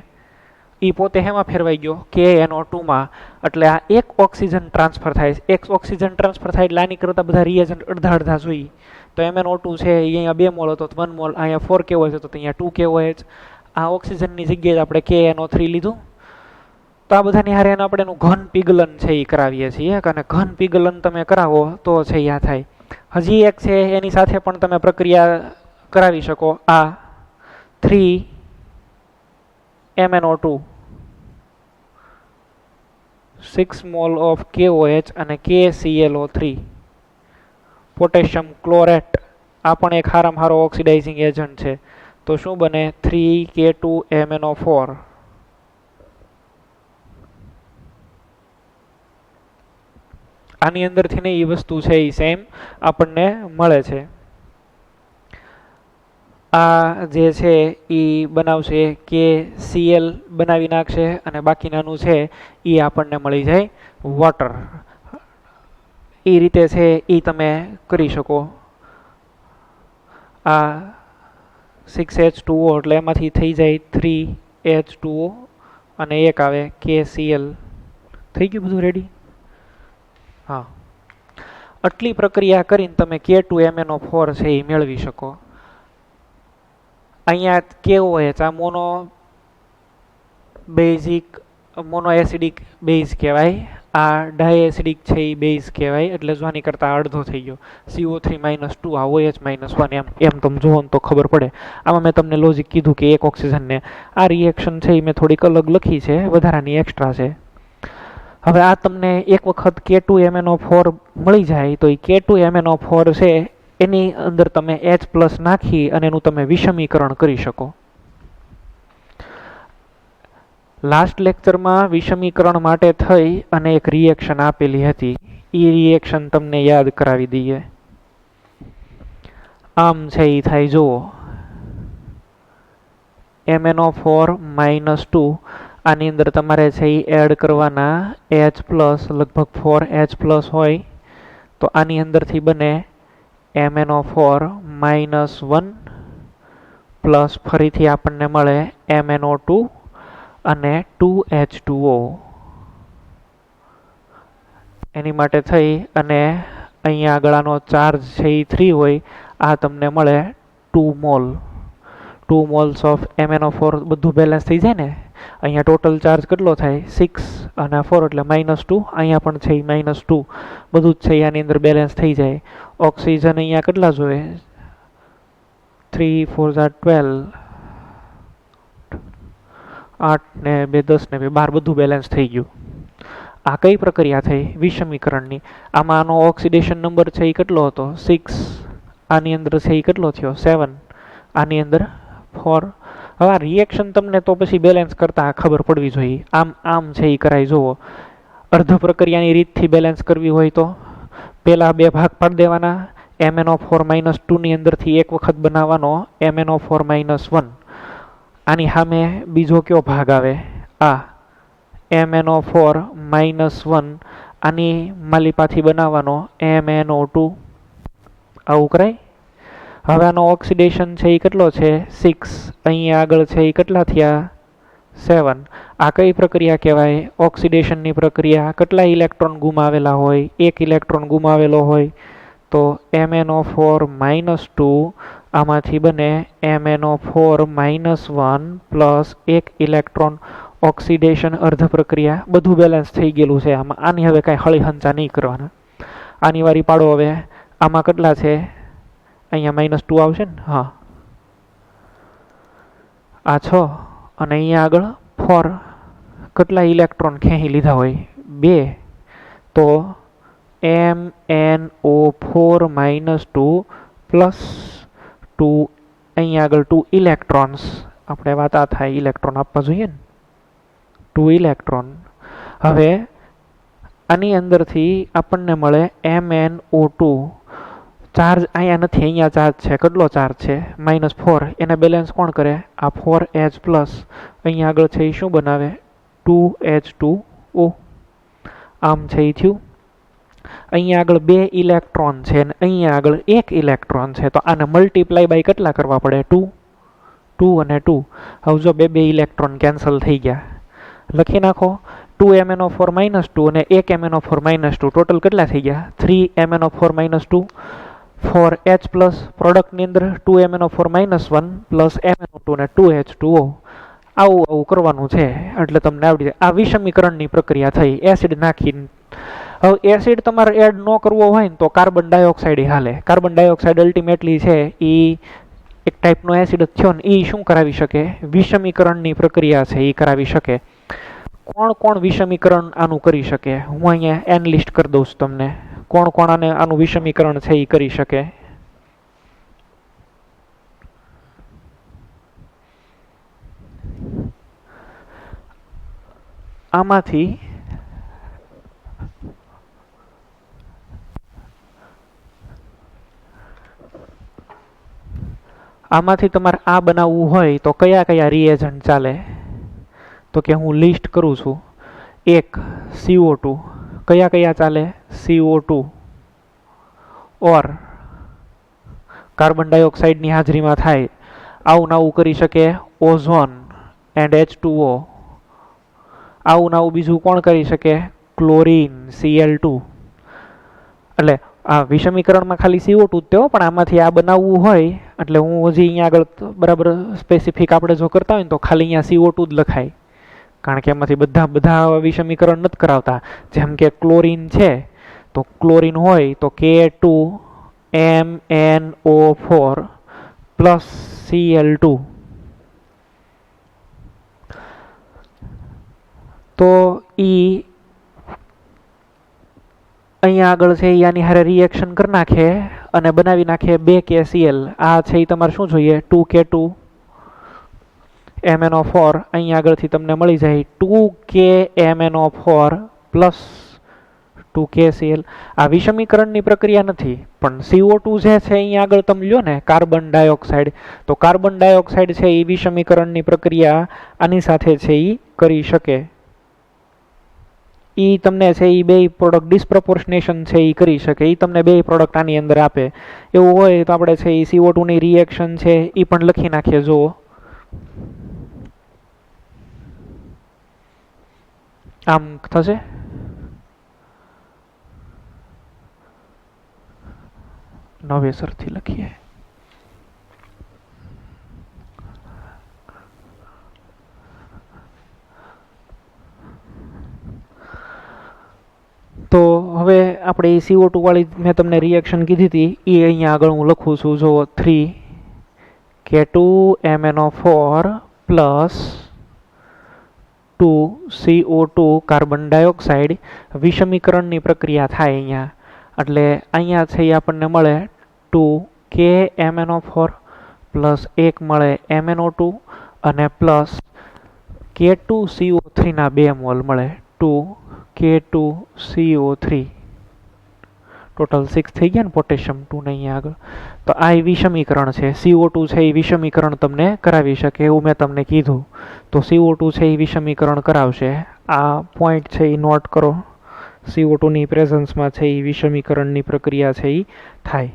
Speaker 1: એ પોતે હેમાં ફેરવાઈ ગયો? KNO2 માં. એટલે આ એક ઓક્સિજન ટ્રાન્સફર થાય. એક ઓક્સિજન ટ્રાન્સફર થાય એટલે આની કરતાં બધા રિએજન્ટ અડધા જોઈએ. તો MnO2 છે એ અહીંયા 2 મોલ હતો, 1 મોલ. અહીંયા 4 KOH હતો, તો અહીંયા 2 KOH. આ ઓક્સિજનની જગ્યાએ આપણે KNO3 લીધું. તો આ બધાની હારે આપણે એનું ઘન પીગલન છે એ કરાવીએ છીએ, અને ઘન પીગલન તમે કરાવો તો છે આ થાય. હજી એક છે એની સાથે પણ તમે પ્રક્રિયા કરાવી શકો. આ 3MnO2 6 મોલ ઓફ KOH અને KClO3 પોટેશિયમ ક્લોરેટ આ પણ એક હારામાં હારો ઓક્સિડાઇઝિંગ એજન્ટ છે. તો શું બને 3K2MnO4. આની અંદરથી ને એ વસ્તુ છે એ સેમ આપણને મળે છે. આ જે છે એ બનાવશે KCl બનાવી નાખશે અને બાકીનાનું છે એ આપણને મળી જાય વોટર. એ રીતે છે એ તમે કરી શકો. આ 6H2O એટલે એમાંથી થઈ જાય 3H2O અને એક આવે KCl. થઈ ગયું બધું રેડી? હા. આટલી પ્રક્રિયા કરીને તમે K2MnO4 છે એ મેળવી શકો. અહીંયા KOH આ મોનો એસિડિક બેઝ કહેવાય. આ ડાયએસિડિક છે એ બેઝ કહેવાય. એટલે જો આની કરતાં અડધો થઈ ગયો. CO3 -2 આ OH -1 એમ તમે જુઓ તો ખબર પડે. આમાં મેં તમને લોજિક કીધું કે એક ઓક્સિજનને આ રિએક્શન છે એ મેં થોડીક અલગ લખી છે, વધારાની એક્સ્ટ્રા છે. હવે આ તમને એક વખત K2MnO4 મળી જાય તો એ K2MnO4 છે એની અંદર તમે H+ નાખી અને એનું તમે વિષમીકરણ કરી શકો. લાસ્ટ લેક્ચરમાં વિષમીકરણ માટે થઈ અને એક રિએક્શન આપેલી હતી. એ રિએક્શન તમને યાદ કરાવી દઈએ. આમ છે એ થાય જુઓ. MnO4 -2 આની અંદર તમારે છે એ એડ કરવાના H+, લગભગ 4H+ હોય તો આની અંદરથી બને MnO4 -1 પ્લસ ફરીથી આપણને મળે MnO2 અને 2H2O. એની માટે થઈ અને અહીંયા આગળ આનો ચાર્જ છે એ 3 હોય. આ તમને મળે 2 મોલ. 2 મોલ્સ ઓફ MnO4 બધું બેલેન્સ થઈ જાય ને. અહીંયા ટોટલ ચાર્જ કેટલો થાય 6 અને 4 એટલે -2. અહીંયા પણ છે -2. બધું જ છે આની અંદર બેલેન્સ થઈ જાય. ઓક્સિજન અહીંયા કેટલા જોઈએ 3 4 12 8 ને 2 10 ને 2 12 બધું બેલેન્સ થઈ ગયું. આ કઈ પ્રક્રિયા થઈ વિષમીકરણની. આમાં આનો ઓક્સિડેશન નંબર છે એ કેટલો હતો 6. આની અંદર છે એ કેટલો થયો 7. આની અંદર 4. હવે આ રિએક્શન તમને તો પછી બેલેન્સ કરતા ખબર પડવી જોઈએ. આમ છે એ કરાય જુઓ. અર્ધ પ્રક્રિયાની રીતથી બેલેન્સ કરવી હોય તો પહેલા બે ભાગ પાડી દેવાના. MnO4 -2 ની અંદરથી એક વખત બનાવવાનો MnO4 -1. આની સામે બીજો કયો ભાગ આવે આ MnO4 -1. આની માલિપાથી બનાવવાનો MnO2. આવું કરાય. હવે આનો ઓક્સિડેશન છે એ કેટલો છે 6. અહીંયા આગળ છે એ કેટલા થયા 7. આ કઈ પ્રક્રિયા કહેવાય ઓક્સિડેશનની પ્રક્રિયા. કેટલા ઇલેક્ટ્રોન ગુમાવેલા હોય 1 ઇલેક્ટ્રોન ગુમાવેલો હોય તો MnO4 -2 આમાંથી બને MnO4 -1 પ્લસ 1 ઇલેક્ટ્રોન. ઓક્સિડેશન અર્ધ પ્રક્રિયા બધું બેલેન્સ થઈ ગયેલું છે આમાં. આની હવે કાંઈ હળી હંચા નહીં કરવાના. આની વારી પાડો. હવે આમાં કેટલા છે અહીંયા -2 આવશે ને. હા આ 6 અને અહીંયા આગળ 4. કેટલા ઇલેક્ટ્રોન ખેંચી લીધા હોય 2 તો MnO4 -2 પ્લસ 2 અહીંયા આગળ 2 ઇલેક્ટ્રોન્સ. આપણે વાત આ થાય ઇલેક્ટ્રોન આપવા જોઈએ ને 2 ઇલેક્ટ્રોન. હવે આની અંદરથી આપણને મળે MnO2. ચાર્જ અહીંયા નથી, અહીંયા ચાર્જ છે. કેટલો ચાર્જ છે -4. એને બેલેન્સ કોણ કરે આ 4H+. અહીંયા આગળ છે એ શું બનાવે 2H2O. આમ છે એ થયું. અહીંયા આગળ 2 ઇલેક્ટ્રોન છે અને અહીંયા આગળ 1 ઇલેક્ટ્રોન છે તો આને મલ્ટીપ્લાય બાય કેટલા કરવા પડે 2 અને 2. હવે જો 2 ઇલેક્ટ્રોન કેન્સલ થઈ ગયા. લખી નાખો 2 MnO4 -2 અને 1 MnO4 -2 ટોટલ કેટલા થઈ ગયા 3 MnO4 -2 4H+ પ્રોડક્ટની અંદર 2 MnO4 -1 પ્લસ MnO2 અને 2H2O. આવું કરવાનું છે એટલે તમને આવડી જાય. આ વિષમીકરણની પ્રક્રિયા થઈ એસિડ નાખીને. હવે એસિડ તમારે એડ ન કરવો હોય ને તો કાર્બન ડાયોક્સાઇડ હાલે. કાર્બન ડાયોક્સાઇડ અલ્ટિમેટલી છે એ એક ટાઈપનો એસિડ થયો ને એ શું કરાવી શકે વિષમીકરણની પ્રક્રિયા છે એ કરાવી શકે. કોણ કોણ વિષમીકરણ આનું કરી શકે? હું અહીંયા એન લિસ્ટ કરી દઉં છું તમને. કોણ કોણ આનું વિષમીકરણ છે એ કરી શકે? આમાંથી તમારે આ બનાવવું હોય તો કયા કયા રિએજન્ટ ચાલે? તો કે હું લિસ્ટ કરું છું. એક CO2, કયા કયા ચાલે? CO2 ઓર કાર્બન ડાયોક્સાઇડની હાજરીમાં થાય આવું નવું કરી શકે ઓઝોન એન્ડ H2O. આવું નવું બીજું કોણ કરી શકે? Chlorine Cl2. એટલે આ વિષમીકરણમાં ખાલી CO2 જ તેઓ, પણ આમાંથી આ બનાવવું હોય એટલે હું હજી અહીંયા આગળ બરાબર સ્પેસિફિક આપણે જો કરતા હોય ને તો ખાલી અહીંયા CO2 જ લખાય, કારણ કે એમાંથી બધા વિષમીકરણ નથી કરાવતા. જેમ કે ક્લોરીન છે તો ક્લોરીન હોય તો K2MnO4 પ્લસ Cl2. તો અહીંયા આગળ છે આની હારે રિએક્શન કરી નાખે અને બનાવી નાખે 2KCl. આ છે એ તમારે શું જોઈએ? 2K2MnO4. અહીંયા આગળથી તમને મળી જાય 2KMnO4 પ્લસ 2KCl. આ વિષમીકરણની પ્રક્રિયા નથી, પણ CO2 જે છે અહીંયા આગળ તમે લ્યો ને કાર્બન ડાયોક્સાઇડ, તો કાર્બન ડાયોક્સાઇડ છે એ વિષમીકરણની પ્રક્રિયા આની સાથે છે એ કરી શકે. ઈ તમને છે એ બે પ્રોડક્ટ ડિસ્પ્રોપોર્શનેશન છે એ કરી શકે. ઈ તમને બે પ્રોડક્ટ આની અંદર આપે. એવું હોય તો આપણે છે એ CO2 ની રિએક્શન છે એ પણ લખી નાખીએ. જુઓ આમ થશે. નવેસરથી લખીએ. તો હવે આપણે CO2 વાળી મેં તમને રિએક્શન કીધી હતી એ અહીંયા આગળ હું લખું છું. જો 3K2MnO4 plus 2CO2 carbon dioxide વિષમીકરણની પ્રક્રિયા થાય અહીંયા. એટલે અહીંયા છે એ આપણને મળે 2KMnO4 પ્લસ 1 મળે MnO2 અને પ્લસ K2CO3 ના 2 મોલ મળે. 2K2CO3 ટોટલ 6 થઈ ગયા ને પોટેશિયમ 2 ને અહીંયા આગળ. તો આ વિષમીકરણ છે. CO2 છે એ વિષમીકરણ તમને કરાવી શકે એવું મેં તમને કીધું. તો CO2 છે એ વિષમીકરણ કરાવશે. આ પોઈન્ટ છે એ નોટ કરો. CO2 ની પ્રેઝન્સમાં છે એ વિષમીકરણની પ્રક્રિયા છે એ થાય.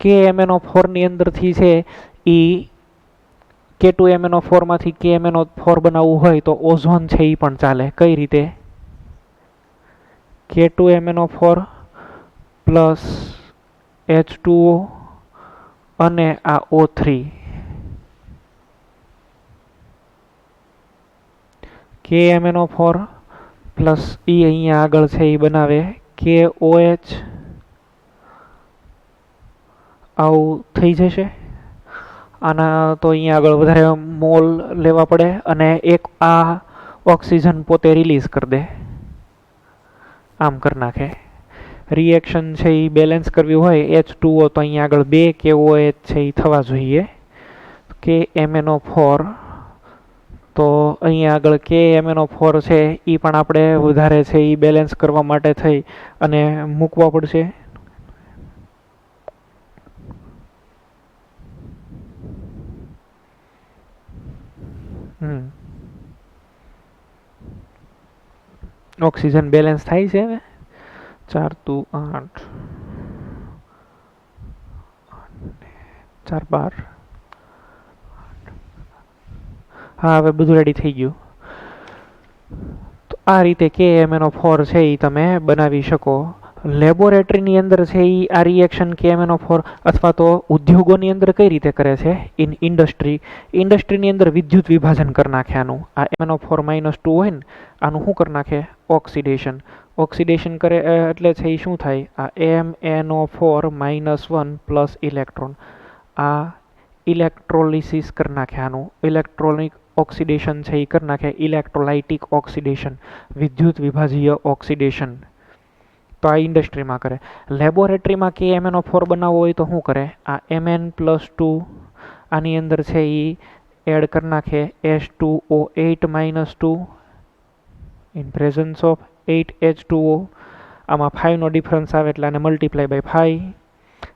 Speaker 1: KMnO4 ની અંદરથી છે એ K2MnO4 માંથી KMnO4 બનાવવું હોય તો ઓઝોન છે એ પણ ચાલે. કઈ રીતે? K2MnO4 પ્લસ H2O અને આ O3. KMnO4 પ્લસ અહીંયા આગળ છે એ બનાવે KOH. આવું થઈ જશે. આના તો અહીંયા આગળ વધારે મોલ લેવા પડે અને એક આ ઓક્સિજન પોતે રિલીઝ કરી દે. આમ કરી નાખે. રિએક્શન છે એ બેલેન્સ કરવી હોય H2O તો અહીંયા આગળ 2 KOH છે એ થવા જોઈએ. KMnO4 તો અહીંયા આગળ KMnO4 છે એ પણ આપણે વધારે છે એ બેલેન્સ કરવા માટે થઈ અને મૂકવા પડશે. ઓક્સિજન બેલેન્સ થાય છે હવે 4 2 8 4 12. હા હવે બધું રેડી થઈ ગયું. તો આ રીતે KMnO4 છે એ તમે બનાવી શકો. લેબોરેટરીની અંદર છે એ આ રિએક્શન KMnO4 અથવા તો ઉદ્યોગોની અંદર કઈ રીતે કરે છે? ઇન ઇન્ડસ્ટ્રીની અંદર વિદ્યુત વિભાજન કરી નાખે આનું. આ MnO4 -2 હોય ને આનું શું કરી નાખે? ઓક્સિડેશન કરે એટલે છે એ શું થાય? આ MnO4 -1 પ્લસ ઇલેક્ટ્રોન. આ ઇલેક્ટ્રોલિસિસ કરી નાખે આનું. ઇલેક્ટ્રોનિક ઓક્સિડેશન છે એ કરી નાખે, ઇલેક્ટ્રોલાઇટિક ઓક્સિડેશન, વિદ્યુત વિભાજીય ઓક્સિડેશન. તો આ ઇન્ડસ્ટ્રીમાં કરે. લેબોરેટરીમાં KMnO4 બનાવવો હોય તો શું કરે? આ Mn+2 આની અંદર છે એ એડ કરી નાખે H2O8 - 2 in presence of 8H2O. આમાં 5 નો ડિફરન્સ આવે એટલે આને મલ્ટીપ્લાય બાય 5.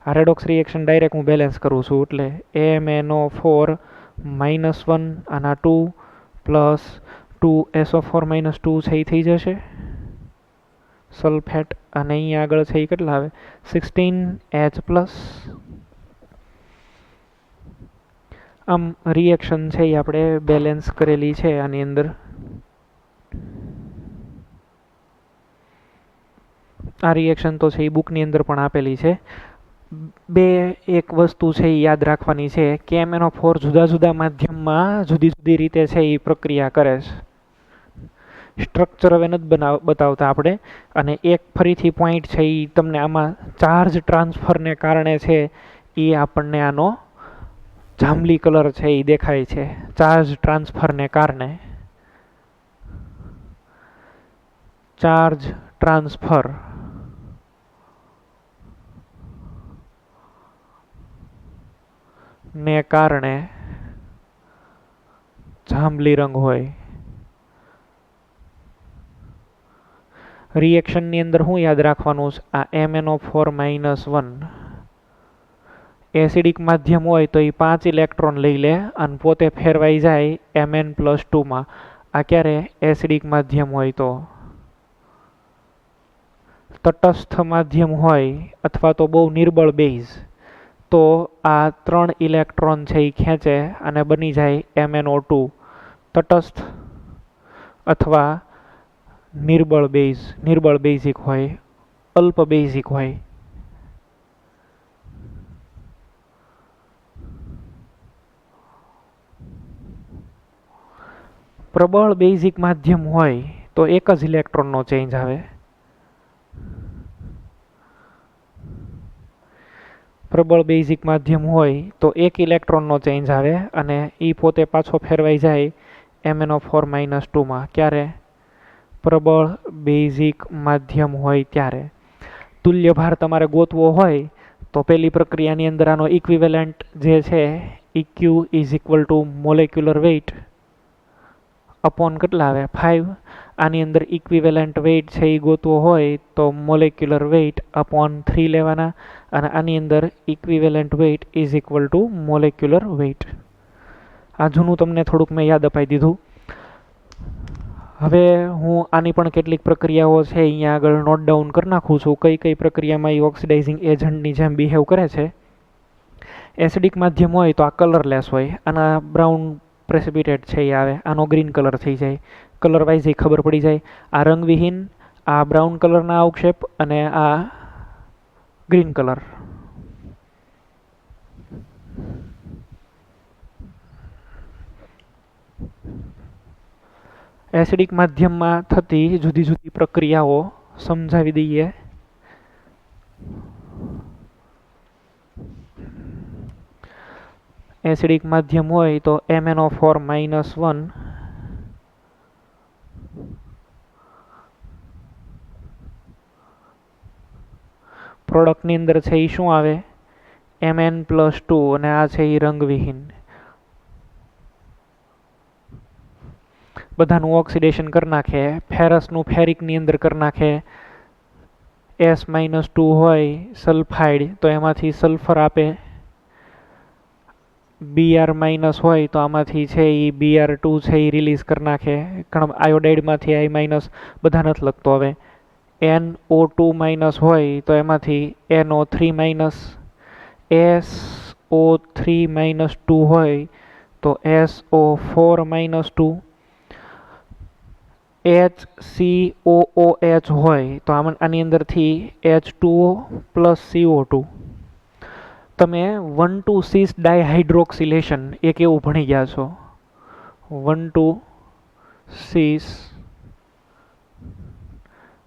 Speaker 1: આ રેડોક્સ રિએક્શન ડાયરેક્ટ હું બેલેન્સ કરું છું એટલે MnO4 -1 આના 2 પ્લસ 2SO4 - 2 છે એ થઈ જશે સલ્ફેટ. અને અહીંયા આગળ છે એ કેટલા આવે? 16H+. આમ રિએક્શન છે એ આપણે બેલેન્સ કરેલી છે આની અંદર. આ રિએક્શન તો છે એ બુકની અંદર પણ આપેલી છે. એક વસ્તુ છે એ યાદ રાખવાની છે કે KMnO4 જુદા જુદા માધ્યમમાં જુદી જુદી રીતે છે એ પ્રક્રિયા કરે છે. સ્ટ્રક્ચર હવે નથી બતાવતા આપણે. અને એક ફરીથી પોઈન્ટ છે એ તમને આમાં ચાર્જ ટ્રાન્સફરને કારણે છે એ આપણને આનો જાંબલી કલર છે એ દેખાય છે. ચાર્જ ટ્રાન્સફરને કારણે ચાર્જ ટ્રાન્સફર ને કારણે જાંબલી રંગ હોય. રિએક્શનની અંદર શું યાદ રાખવાનું છે? આ MnO4 -1 એસિડિક માધ્યમ હોય તો એ 5 ઇલેક્ટ્રોન લઈ લે અને પોતે ફેરવાઈ જાય Mn+2 માં. આ ક્યારે? એસિડિક માધ્યમ હોય તો. તટસ્થ માધ્યમ હોય અથવા તો બહુ નિર્બળ બેઝ તો આ 3 ઇલેક્ટ્રોન છે એ ખેંચે અને બની જાય MnO2. તટસ્થ અથવા નિર્બળ બેઝિક હોય, અલ્પ બેઝિક હોય. પ્રબળ બેઝિક માધ્યમ હોય તો એક જ ઇલેક્ટ્રોનનો ચેન્જ આવે. પ્રબળ બેઝિક માધ્યમ હોય તો એક ઇલેક્ટ્રોનનો ચેન્જ આવે અને એ પોતે પાછો ફેરવાઈ જાય MnO4 -2 માં. ક્યારે? પ્રબળ બેઝિક માધ્યમ હોય ત્યારે. તુલ્ય ભાર તમારે ગોતવો હોય તો પહેલી પ્રક્રિયાની અંદર આનો ઇક્વિવેલન્ટ જે છે EQ = મોલેક્યુલર વેઇટ અપોન કેટલા આવે? 5. આની અંદર ઇક્વિવેલન્ટ વેઇટ છે એ ગોતવો હોય તો મોલેક્યુલર વેઇટ અપોન 3 લેવાના. અને આની અંદર ઇક્વિવેલન્ટ વેઇટ = મોલેક્યુલર વેઇટ. આ જૂનું તમને થોડુંક મેં યાદ અપાઈ દીધું. હવે હું આની પણ કેટલીક પ્રક્રિયાઓ છે અહીંયા આગળ નોટ ડાઉન કરી નાખું છું. કઈ કઈ પ્રક્રિયામાં એ ઓક્સિડાઇઝિંગ એજન્ટની જેમ બિહેવ કરે છે. એસિડિક માધ્યમ હોય તો આ કલરલેસ હોય. આના બ્રાઉન પ્રેસિપિટેટ છે એ આવે, આનો ગ્રીન કલર થઈ જાય. કલર વાઇઝ એ ખબર પડી જાય. આ રંગવિહીન, આ બ્રાઉન કલરના અવક્ષેપ અને આ ગ્રીન કલર. એસિડિક માધ્યમમાં થતી જુદી જુદી પ્રક્રિયાઓ સમજાવી દઈએ. એસિડિક માધ્યમ હોય તો MnO4 -1 પ્રોડક્ટની અંદર છે એ શું આવે? Mn+2 અને આ છે એ રંગવિહીન. બધાનું ઓક્સિડેશન કરી નાખે. ફેરસનું ફેરિકની અંદર કરી નાખે. S-2 હોય સલ્ફાઇડ તો એમાંથી સલ્ફર આપે. Br- હોય તો આમાંથી છે એ Br2 છે એ રિલીઝ કરી નાખે. ઘણા આયોડાઇડમાંથી I- બધા નથી લખતો હવે. NO2- હોય તો એમાંથી NO3-, SO3- હોય તો SO4- HCOOH હોય તો આની અંદરથી H2O + CO2. તમે 1,2-cis ડાયહાઇડ્રોક્સિલેશન એક એવું ભણી ગયા છો. 1,2-cis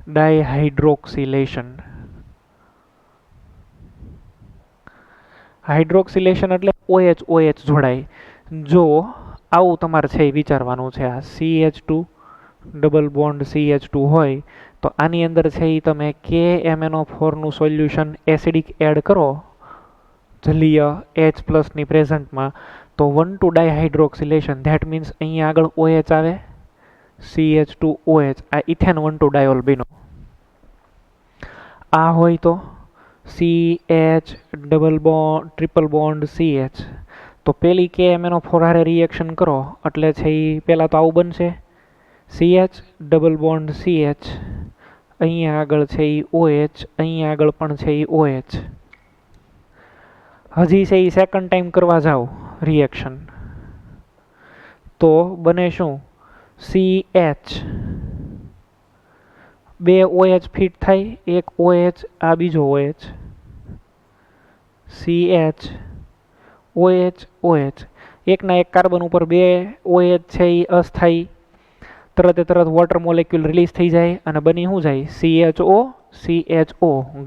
Speaker 1: ડાયહાઇડ્રોક્સિલેશન. હાઇડ્રોક્સિલેશન એટલે OH જોડાય. જો આવું તમારે છે એ વિચારવાનું છે. આ CH2 ડબલ બોન્ડ CH2 હોય તો આની અંદર છે એ તમે KMnO4 નું સોલ્યુશન એસિડિક એડ કરો જલીય H+ ની પ્રેઝન્ટમાં, તો 1,2 ડાયહાઇડ્રોક્સિલેશન, ધેટ મીન્સ અહીંયા આગળ OH આવે, CH2OH, આ ઇથેન 1,2 ડાયોલ બન્યો. આ હોય તો CH double bond triple bond CH, તો પેલી KMnO4 હારે રિએક્શન કરો એટલે છે એ પહેલાં તો આવું બનશે, CH ડબલ બોન્ડ CH, અહીંયા આગળ છે એ OH, અહીંયા આગળ પણ છે એ OH. હજી છે એ સેકન્ડ ટાઈમ કરવા જાઓ રિએક્શન તો બને શું, CH, બે OH ફિટ થાય, એક OH, આ બીજો OH, CH OH OH, એકના એક કાર્બન ઉપર બે OH છે એ અસ્થાયી, તરત વોટર મોલેક્યુલ રિલીઝ થઈ જાય અને બની શું જાય, CHO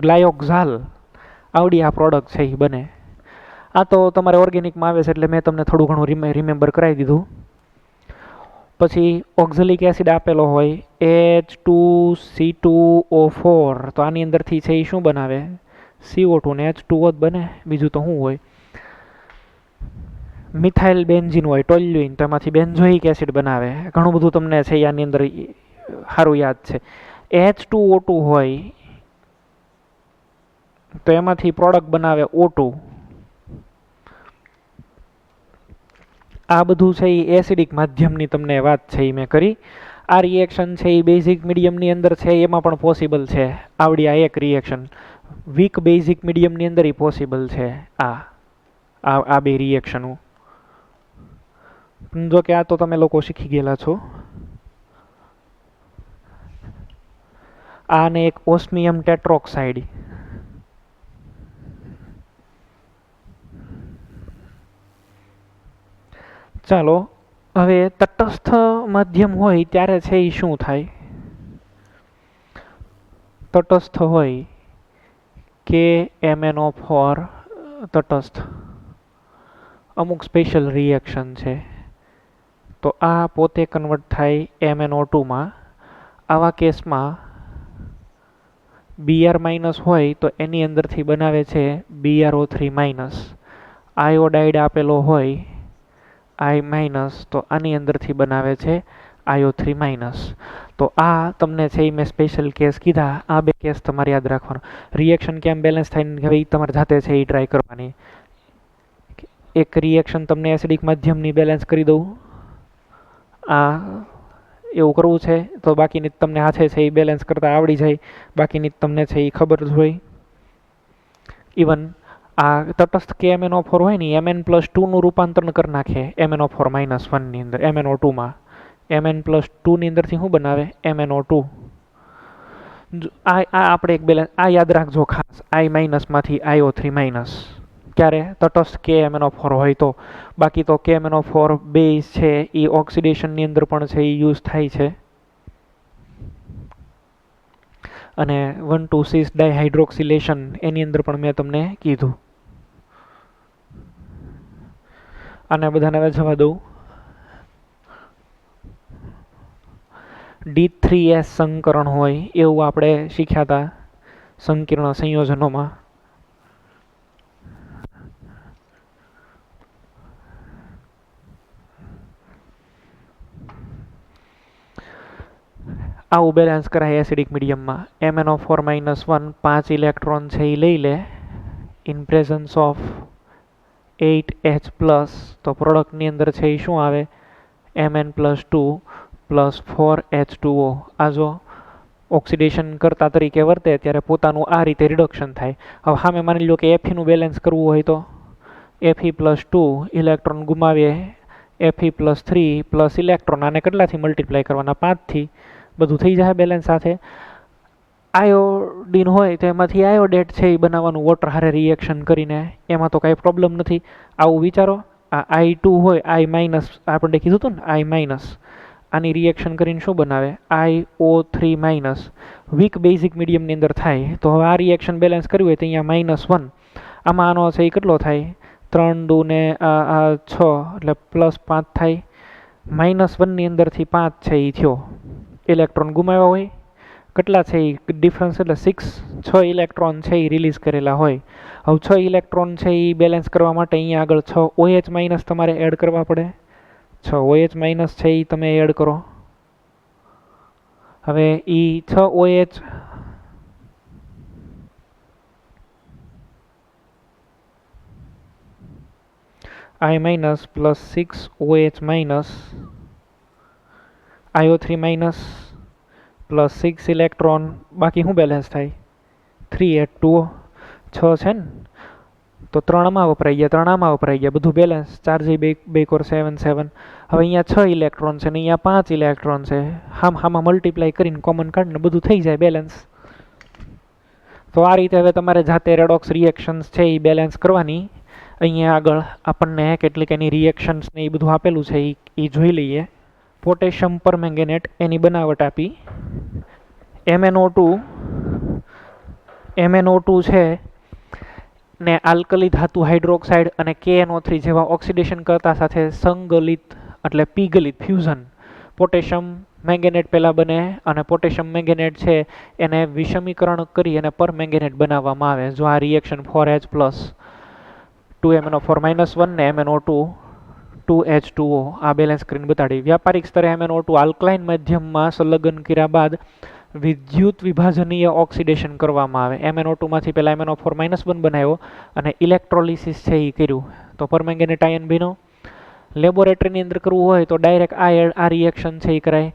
Speaker 1: ગ્લાયોક્ઝાલ. આવડી આ પ્રોડક્ટ છે એ બને. આ તો તમારે ઓર્ગેનિકમાં આવે છે એટલે મેં તમને થોડું ઘણું રિમેમ્બર કરાવી દીધું. પછી ઓક્ઝેલિક એસિડ આપેલો હોય H2C2O4, તો આની અંદરથી છે એ શું બનાવે, CO2 ને H2O જ બને, બીજું તો શું હોય. મિથાઇલ બેન્ઝીન હોય ટોલ્યુઇન, તો એમાંથી બેન્ઝોઇક એસિડ બનાવે. ઘણું બધું તમને છે આની અંદર સારું યાદ છે. H2O2 હોય તો એમાંથી પ્રોડક્ટ બનાવે O2. આ બધું છે એ એસિડિક માધ્યમની તમને વાત છે એ મેં કરી. આ રિએક્શન છે એ બેઝિક મીડિયમની અંદર છે એમાં પણ પોસિબલ છે. આવડી આ એક રિએક્શન વીક બેઝિક મીડિયમની અંદર પોસિબલ છે. આ બે રિએક્શનો જો કે આ તો તમે લોકો શીખી ગયેલા છો. આને એક ઓસ્મિયમ ટેટ્રોક્સાઇડ, ચાલો હવે તટસ્થ માધ્યમ હોય ત્યારે છે એ શું થાય, તટસ્થ હોય KMnO4 તટસ્થ, અમુક સ્પેશિયલ રિએક્શન છે. તો આ પોતે કન્વર્ટ થાય MnO2 માં. આવા કેસમાં Br- હોય તો એની અંદરથી બનાવે છે BrO3-. આયોડાઇડ આપેલો હોય I-, તો આની અંદરથી બનાવે છે IO3-. તો આ તમને છે એ મેં સ્પેશિયલ કેસ કીધા. આ બે કેસ તમારે યાદ રાખવાનો. રિએક્શન કેમ બેલેન્સ થાય હવે એ તમારે જાતે છે એ ટ્રાય કરવાની. એક રિએક્શન તમને એસિડિક માધ્યમની બેલેન્સ કરી દઉં, આ એવું કરવું છે તો બાકીની તમને હાથે છે એ બેલેન્સ કરતા આવડી જાય, બાકીની તમને છે એ ખબર જ હોય. ઇવન આ તટસ્થ KMnO4 હોય ને Mn+2 નું રૂપાંતરણ કરી નાખે MnO4-1 ની અંદર, MnO2 માં. Mn+2 ની અંદરથી શું બનાવે, MnO2. આ આપણે એક બેલેન્સ આ યાદ રાખજો ખાસ, I- માંથી IO3-. ક્યારે, તટસ્થ KMnO4 હોય તો. બાકી તો KMnO4 બેઝ છે એ ઓક્સિડેશનની અંદર પણ છે એ યુઝ થાય છે. અને 1,2,6 ડાયહાઇડ્રોક્સિલેશન એની અંદર પણ મેં તમને કીધું. આને બધાને હવે જવા દઉં. D3S સંકરણ હોય એવું આપણે શીખ્યા હતા સંકીર્ણ સંયોજનોમાં. આવું બેલેન્સ કરાય એસિડિક મીડિયમમાં. MnO4-1 5 ઇલેક્ટ્રોન છે એ લઈ લે ઇન પ્રેઝન્સ ઓફ 8H+, તો પ્રોડક્ટની અંદર છે એ શું આવે, Mn+2 + 4H2O. આ જો ઓક્સિડેશન કરતા તરીકે વર્તે ત્યારે પોતાનું આ રીતે રિડક્શન થાય. હવે સામે માની લો કે Fe નું બેલેન્સ કરવું હોય તો Fe+2 electron ગુમાવીએ, Fe+3 plus electron, આને કેટલાથી મલ્ટીપ્લાય કરવાના, 5થી, બધું થઈ જાય બેલેન્સ સાથે. આયોડીન હોય તો એમાંથી આયોડેટ છે એ બનાવવાનું વોટર હારે રિએક્શન કરીને, એમાં તો કાંઈ પ્રોબ્લેમ નથી. આવું વિચારો. આ I2 હોય, I-, આપણે કીધું હતું ને I-, આની રિએક્શન કરીને શું બનાવે, IO3-. વીક બેઝિક મીડિયમની અંદર થાય. તો હવે આ રિએક્શન બેલેન્સ કર્યું હોય તો અહીંયા -1, આમાં આનો છે એ કેટલો થાય, 3 2 ને 6 એટલે +5 થાય. -1 ની અંદરથી 5 છે એ થયો, ઇલેક્ટ્રોન ગુમાવ્યા હોય. કેટલા છે એ ડિફરન્સ એટલે 6 ઇલેક્ટ્રોન છે એ રિલીઝ કરેલા હોય. હવે 6 ઇલેક્ટ્રોન છે એ બેલેન્સ કરવા માટે અહીંયા આગળ 6 OH માઇનસ તમારે એડ કરવા પડે. 6 OH માઇનસ છે એ તમે એડ કરો. હવે એ 6 OH I minus plus 6 OH minus IO3 minus plus 6 electron, બાકી શું બેલેન્સ થાય? 3H2O. 6 છે ને, તો 3 આમાં વપરાઈ ગયા, 3 આમાં વપરાઈ ગયા, બધું બેલેન્સ. Charge 2 core 7 7. હવે અહીંયા 6 ઇલેક્ટ્રોન છે ને અહીંયા 5 ઇલેક્ટ્રોન છે. હામાં મલ્ટીપ્લાય કરીને કોમન કાઢીને બધું થઈ જાય બેલેન્સ. તો આ રીતે હવે તમારે જાતે રેડોક્સ રિએક્શન્સ છે એ બેલેન્સ કરવાની. અહીંયા આગળ આપણને કેટલીક એની રિએક્શન્સ ને એ બધું આપેલું છે એ જોઈ લઈએ. પોટેશિયમ પરમેંગેનેટ એની બનાવટ આપી. MnO2 છે ને આલ્કલી ધાતુ હાઇડ્રોક્સાઇડ અને KNO3 જેવા ઓક્સિડેશન કરતા સાથે સંગલિત એટલે પીગલિત ફ્યુઝન પોટેશિયમ મેંગેનેટ પહેલાં બને અને પોટેશિયમ મેંગેનેટ છે એને વિષમીકરણ કરી અને પરમેંગેનેટ બનાવવામાં આવે. જો આ રિએક્શન 4H પ્લસ 2MnO4 -1 ને MnO2 2H2O આ બેલેન્સ કરીને બતાડી. વ્યાપારિક સ્તરે MnO2 આલ્કલાઇન માધ્યમમાં સંલગ્ન કર્યા બાદ વિદ્યુત વિભાજનીય ઓક્સિડેશન કરવામાં આવે. MnO2 માંથી પહેલા MnO4 -1 બનાવ્યો અને ઇલેક્ટ્રોલિસિસ છે એ કર્યું તો પરમેંગેનેટ આયન બન્યો. લેબોરેટરીની અંદર કરવું હોય તો ડાયરેક્ટ આ રિએક્શન છે એ કરાય.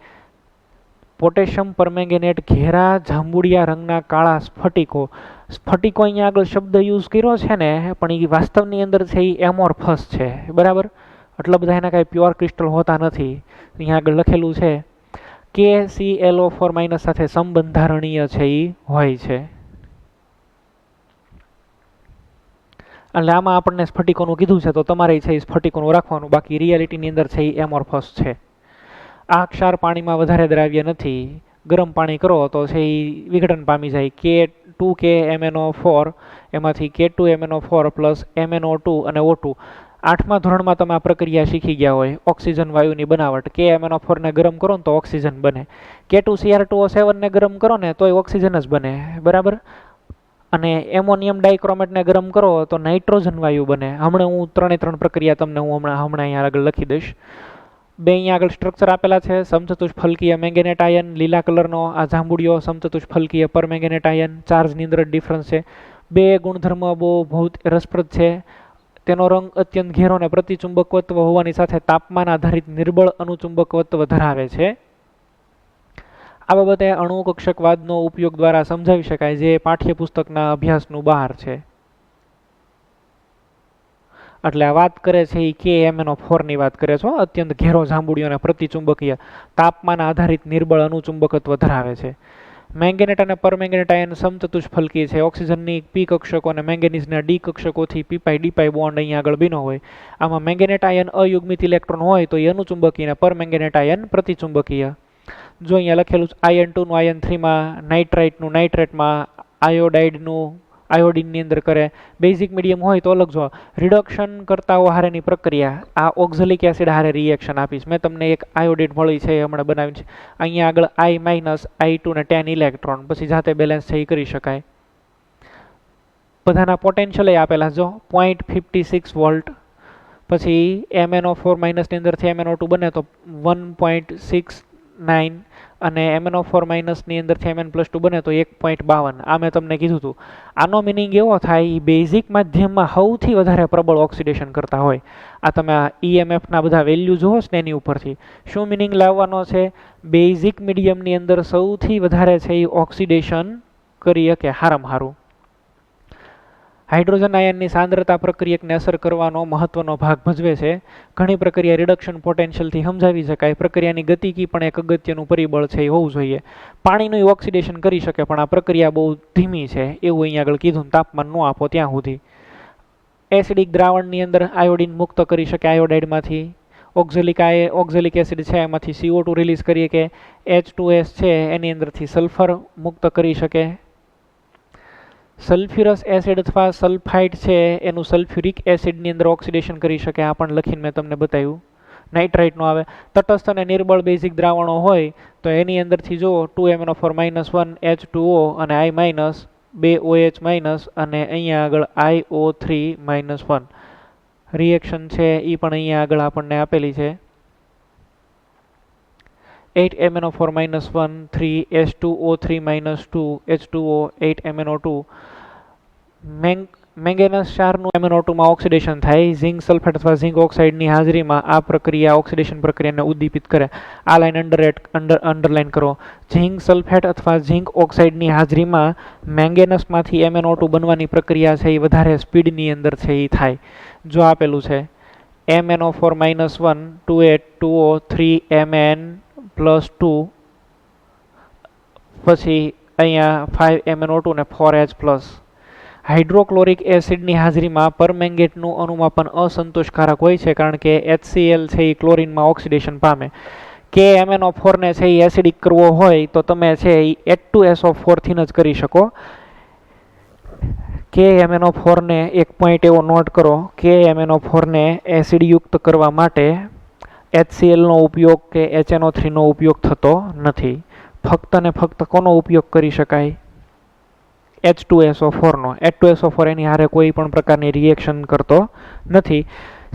Speaker 1: પોટેશિયમ પરમેંગેનેટ ઘેરા જાંબુડિયા રંગના કાળા સ્ફટિકો. સ્ફટિકો અહીંયા આગળ શબ્દ યુઝ કર્યો છે ને, પણ એ વાસ્તવની અંદર છે એ એમોર્ફસ છે, બરાબર. એટલા બધા એના કાંઈ પ્યોર ક્રિસ્ટલ હોતા નથી. અહીંયા આગળ લખેલું છે KClO4- સાથે સંબંધારણીય છે એ હોય છે. એટલે આમાં આપણને સ્ફટિકોનું કીધું છે તો તમારે છે એ સ્ફટિકોનું રાખવાનું, બાકી રિયાલિટીની અંદર છે એ એમોર્ફસ છે. આ ક્ષાર પાણીમાં વધારે દ્રાવ્ય નથી. ગરમ પાણી કરો તો છે એ વિઘટન પામી જાય. K2KMnO4 એમાંથી K2MnO4 પ્લસ MnO2 અને O2. 8મા ધોરણમાં તમે આ પ્રક્રિયા શીખી ગયા હોય, ઓક્સિજન વાયુની બનાવટ. KMnO4 ને ગરમ કરો ને તો ઓક્સિજન બને. K2Cr2O7 ને ગરમ કરો ને તોય ઓક્સિજન જ બને, બરાબર. અને એમોનિયમ ડાયક્રોમેટને ગરમ કરો તો નાઇટ્રોજન વાયુ બને. હમણાં હું 3 પ્રક્રિયા તમને હમણાં અહીંયા આગળ લખી દઈશ. બે અહીંયા આગળ સ્ટ્રક્ચર આપેલા છે. સમચતુષ્ફલકીય મેંગેનેટ આયન લીલા કલરનો, આ જાંબુડિયો સમચતુષ્ફલકીય પરમેંગેનેટ આયન. ચાર્જની અંદર ડિફરન્સ છે. બે ગુણધર્મ બહુ રસપ્રદ છે. તેનો રંગ અત્યંત ઘેરો અને પ્રતિચુંબકત્વ હોવાની સાથે તાપમાન આધારિત નિર્બળ અનુચુંબકત્વ ધરાવે છે. આ બાબતે અણુ કક્ષકવાદનો ઉપયોગ દ્વારા સમજાવી શકાય, જે પાઠ્યપુસ્તકના અભ્યાસનું બહાર છે. એટલે આ વાત કરે છે એ KMnO4 ની વાત કરે છે. અત્યંત ઘેરો જાંબુડિયો અને પ્રતિચુંબકીય તાપમાન આધારિત નિર્બળ અનુચુંબકત્વ ધરાવે છે. મેંગેનેટ અને પરમેંગેનેટ આયન સમચતુષ્ફલકી છે. ઓક્સિજનની P કક્ષકો અને મેંગેનીઝના D કક્ષકોથી P-ડી બોન્ડ અહીંયા આગળ બન્યો હોય. આમાં મેંગેનેટ આયન અયુગ્મિત ઇલેક્ટ્રોન હોય તો એ અનુચુંબકીય અને પરમેંગેનેટ આયન પ્રતિચુંબકીય. જો અહીંયા લખેલું આયન 2 નું આયન 3 માં, નાઇટ્રાઇટનું નાઇટ્રેટમાં, આયોડાઇડનું આયોડિનની અંદર કરે. બેઝિક મીડિયમ હોય તો અલગ. જો રિડક્શન કરતાઓ હારેની પ્રક્રિયા, આ ઓક્ઝલિક એસિડ હારે રિએક્શન આપીશ. મેં તમને એક આયોડિન મળી છે હમણાં બનાવી છે. અહીંયા આગળ I- I2 ને 10 ઇલેક્ટ્રોન, પછી જાતે બેલેન્સ છે એ કરી શકાય. બધાના પોટેન્શિયલ આપેલા જો 0.56 વોલ્ટ. પછી MnO4- ની અંદરથી MnO2 બને તો 1.69 અને MnO4- ની અંદરથી Mn+2 બને તો 1.52. આ મેં તમને કીધું હતું. આનો મિનિંગ એવો થાય એ બેઝિક માધ્યમમાં સૌથી વધારે પ્રબળ ઓક્સિડેશન કરતા હોય. આ તમે આ EMFના બધા વેલ્યુ જોવો છો ને એની ઉપરથી શું મિનિંગ લાવવાનો છે? બેઝિક મીડિયમની અંદર સૌથી વધારે છે એ ઓક્સિડેશન કરી શકે હારામાં હારું. હાઇડ્રોજન આયનની સાંદ્રતા પ્રક્રિયકને અસર કરવાનો મહત્વનો ભાગ ભજવે છે. ઘણી પ્રક્રિયા રિડક્શન પોટેન્શિયલથી સમજાવી શકાય. પ્રક્રિયાની ગતિકી પણ એક અગત્યનું પરિબળ છે એ હોવું જોઈએ. પાણીનું ઓક્સિડેશન કરી શકે પણ આ પ્રક્રિયા બહુ ધીમી છે એવું અહીંયા આગળ કીધું. તાપમાન ન આપો ત્યાં સુધી. એસિડિક દ્રાવણની અંદર આયોડિન મુક્ત કરી શકે આયોડાઇડમાંથી. ઓક્ઝેલિક એસિડ છે એમાંથી CO2 રિલીઝ કરીએ કે H2S છે એની અંદરથી સલ્ફર મુક્ત કરી શકે. સલ્ફ્યુરસ એસિડ અથવા સલ્ફાઇડ છે એનું સલ્ફ્યુરિક એસિડની અંદર ઓક્સિડેશન કરી શકે. આ પણ લખીને મેં તમને બતાવ્યું. નાઇટ્રાઇટનો આવે. તટસ્થ અને નિર્બળ બેઝિક દ્રાવણો હોય તો એની અંદરથી જુઓ 2MnO4 -1 H2O અને I માઇનસ 2 OH માઇનસ અને અહીંયા આગળ IO3 -1 રિએક્શન છે એ પણ અહીંયા આગળ આપણને આપેલી છે. 8MnO4 -1 3H2O3 -2 H2O 8MnO2 મેંગેનસ 4 નું MnO2 માં ઓક્સિડેશન થાય. ઝિંક સલ્ફેટ અથવા ઝિંક ઓક્સાઇડની હાજરીમાં આ પ્રક્રિયા ઓક્સિડેશન પ્રક્રિયાને ઉદ્દીપિત કરે. આ લાઈન અંડરલાઈન કરો. ઝિંક સલ્ફેટ અથવા ઝિંક ઓક્સાઇડની હાજરીમાં મેંગેનસમાંથી MnO2 બનવાની પ્રક્રિયા છે એ વધારે સ્પીડની અંદર છે એ થાય. જો આપેલું છે MnO4 -1 2H2O 3Mn+2 પછી અહીંયા 5MnO2 ને 4H+. હાઇડ્રોક્લોરિક એસિડની હાજરીમાં પરમેંગેટનું અનુમાપન અસંતોષકારક હોય છે કારણ કે HCl છે એ ક્લોરીનમાં ઓક્સિડેશન પામે. KMnO4 ને છે એ એસિડિક કરવો હોય તો તમે છે એ H2SO4 થી જ કરી શકો. KMnO4 ને એક પોઈન્ટ એવો નોટ કરો, KMnO4 ને એસિડયુક્ત કરવા માટે HCl નો ઉપયોગ કે HNO3 નો ઉપયોગ થતો નથી. ફક્ત ને ફક્ત કોનો ઉપયોગ કરી શકાય? H2SO4 નો. H2SO4 એની હારે કોઈ પણ પ્રકારની રિએક્શન કરતો નથી.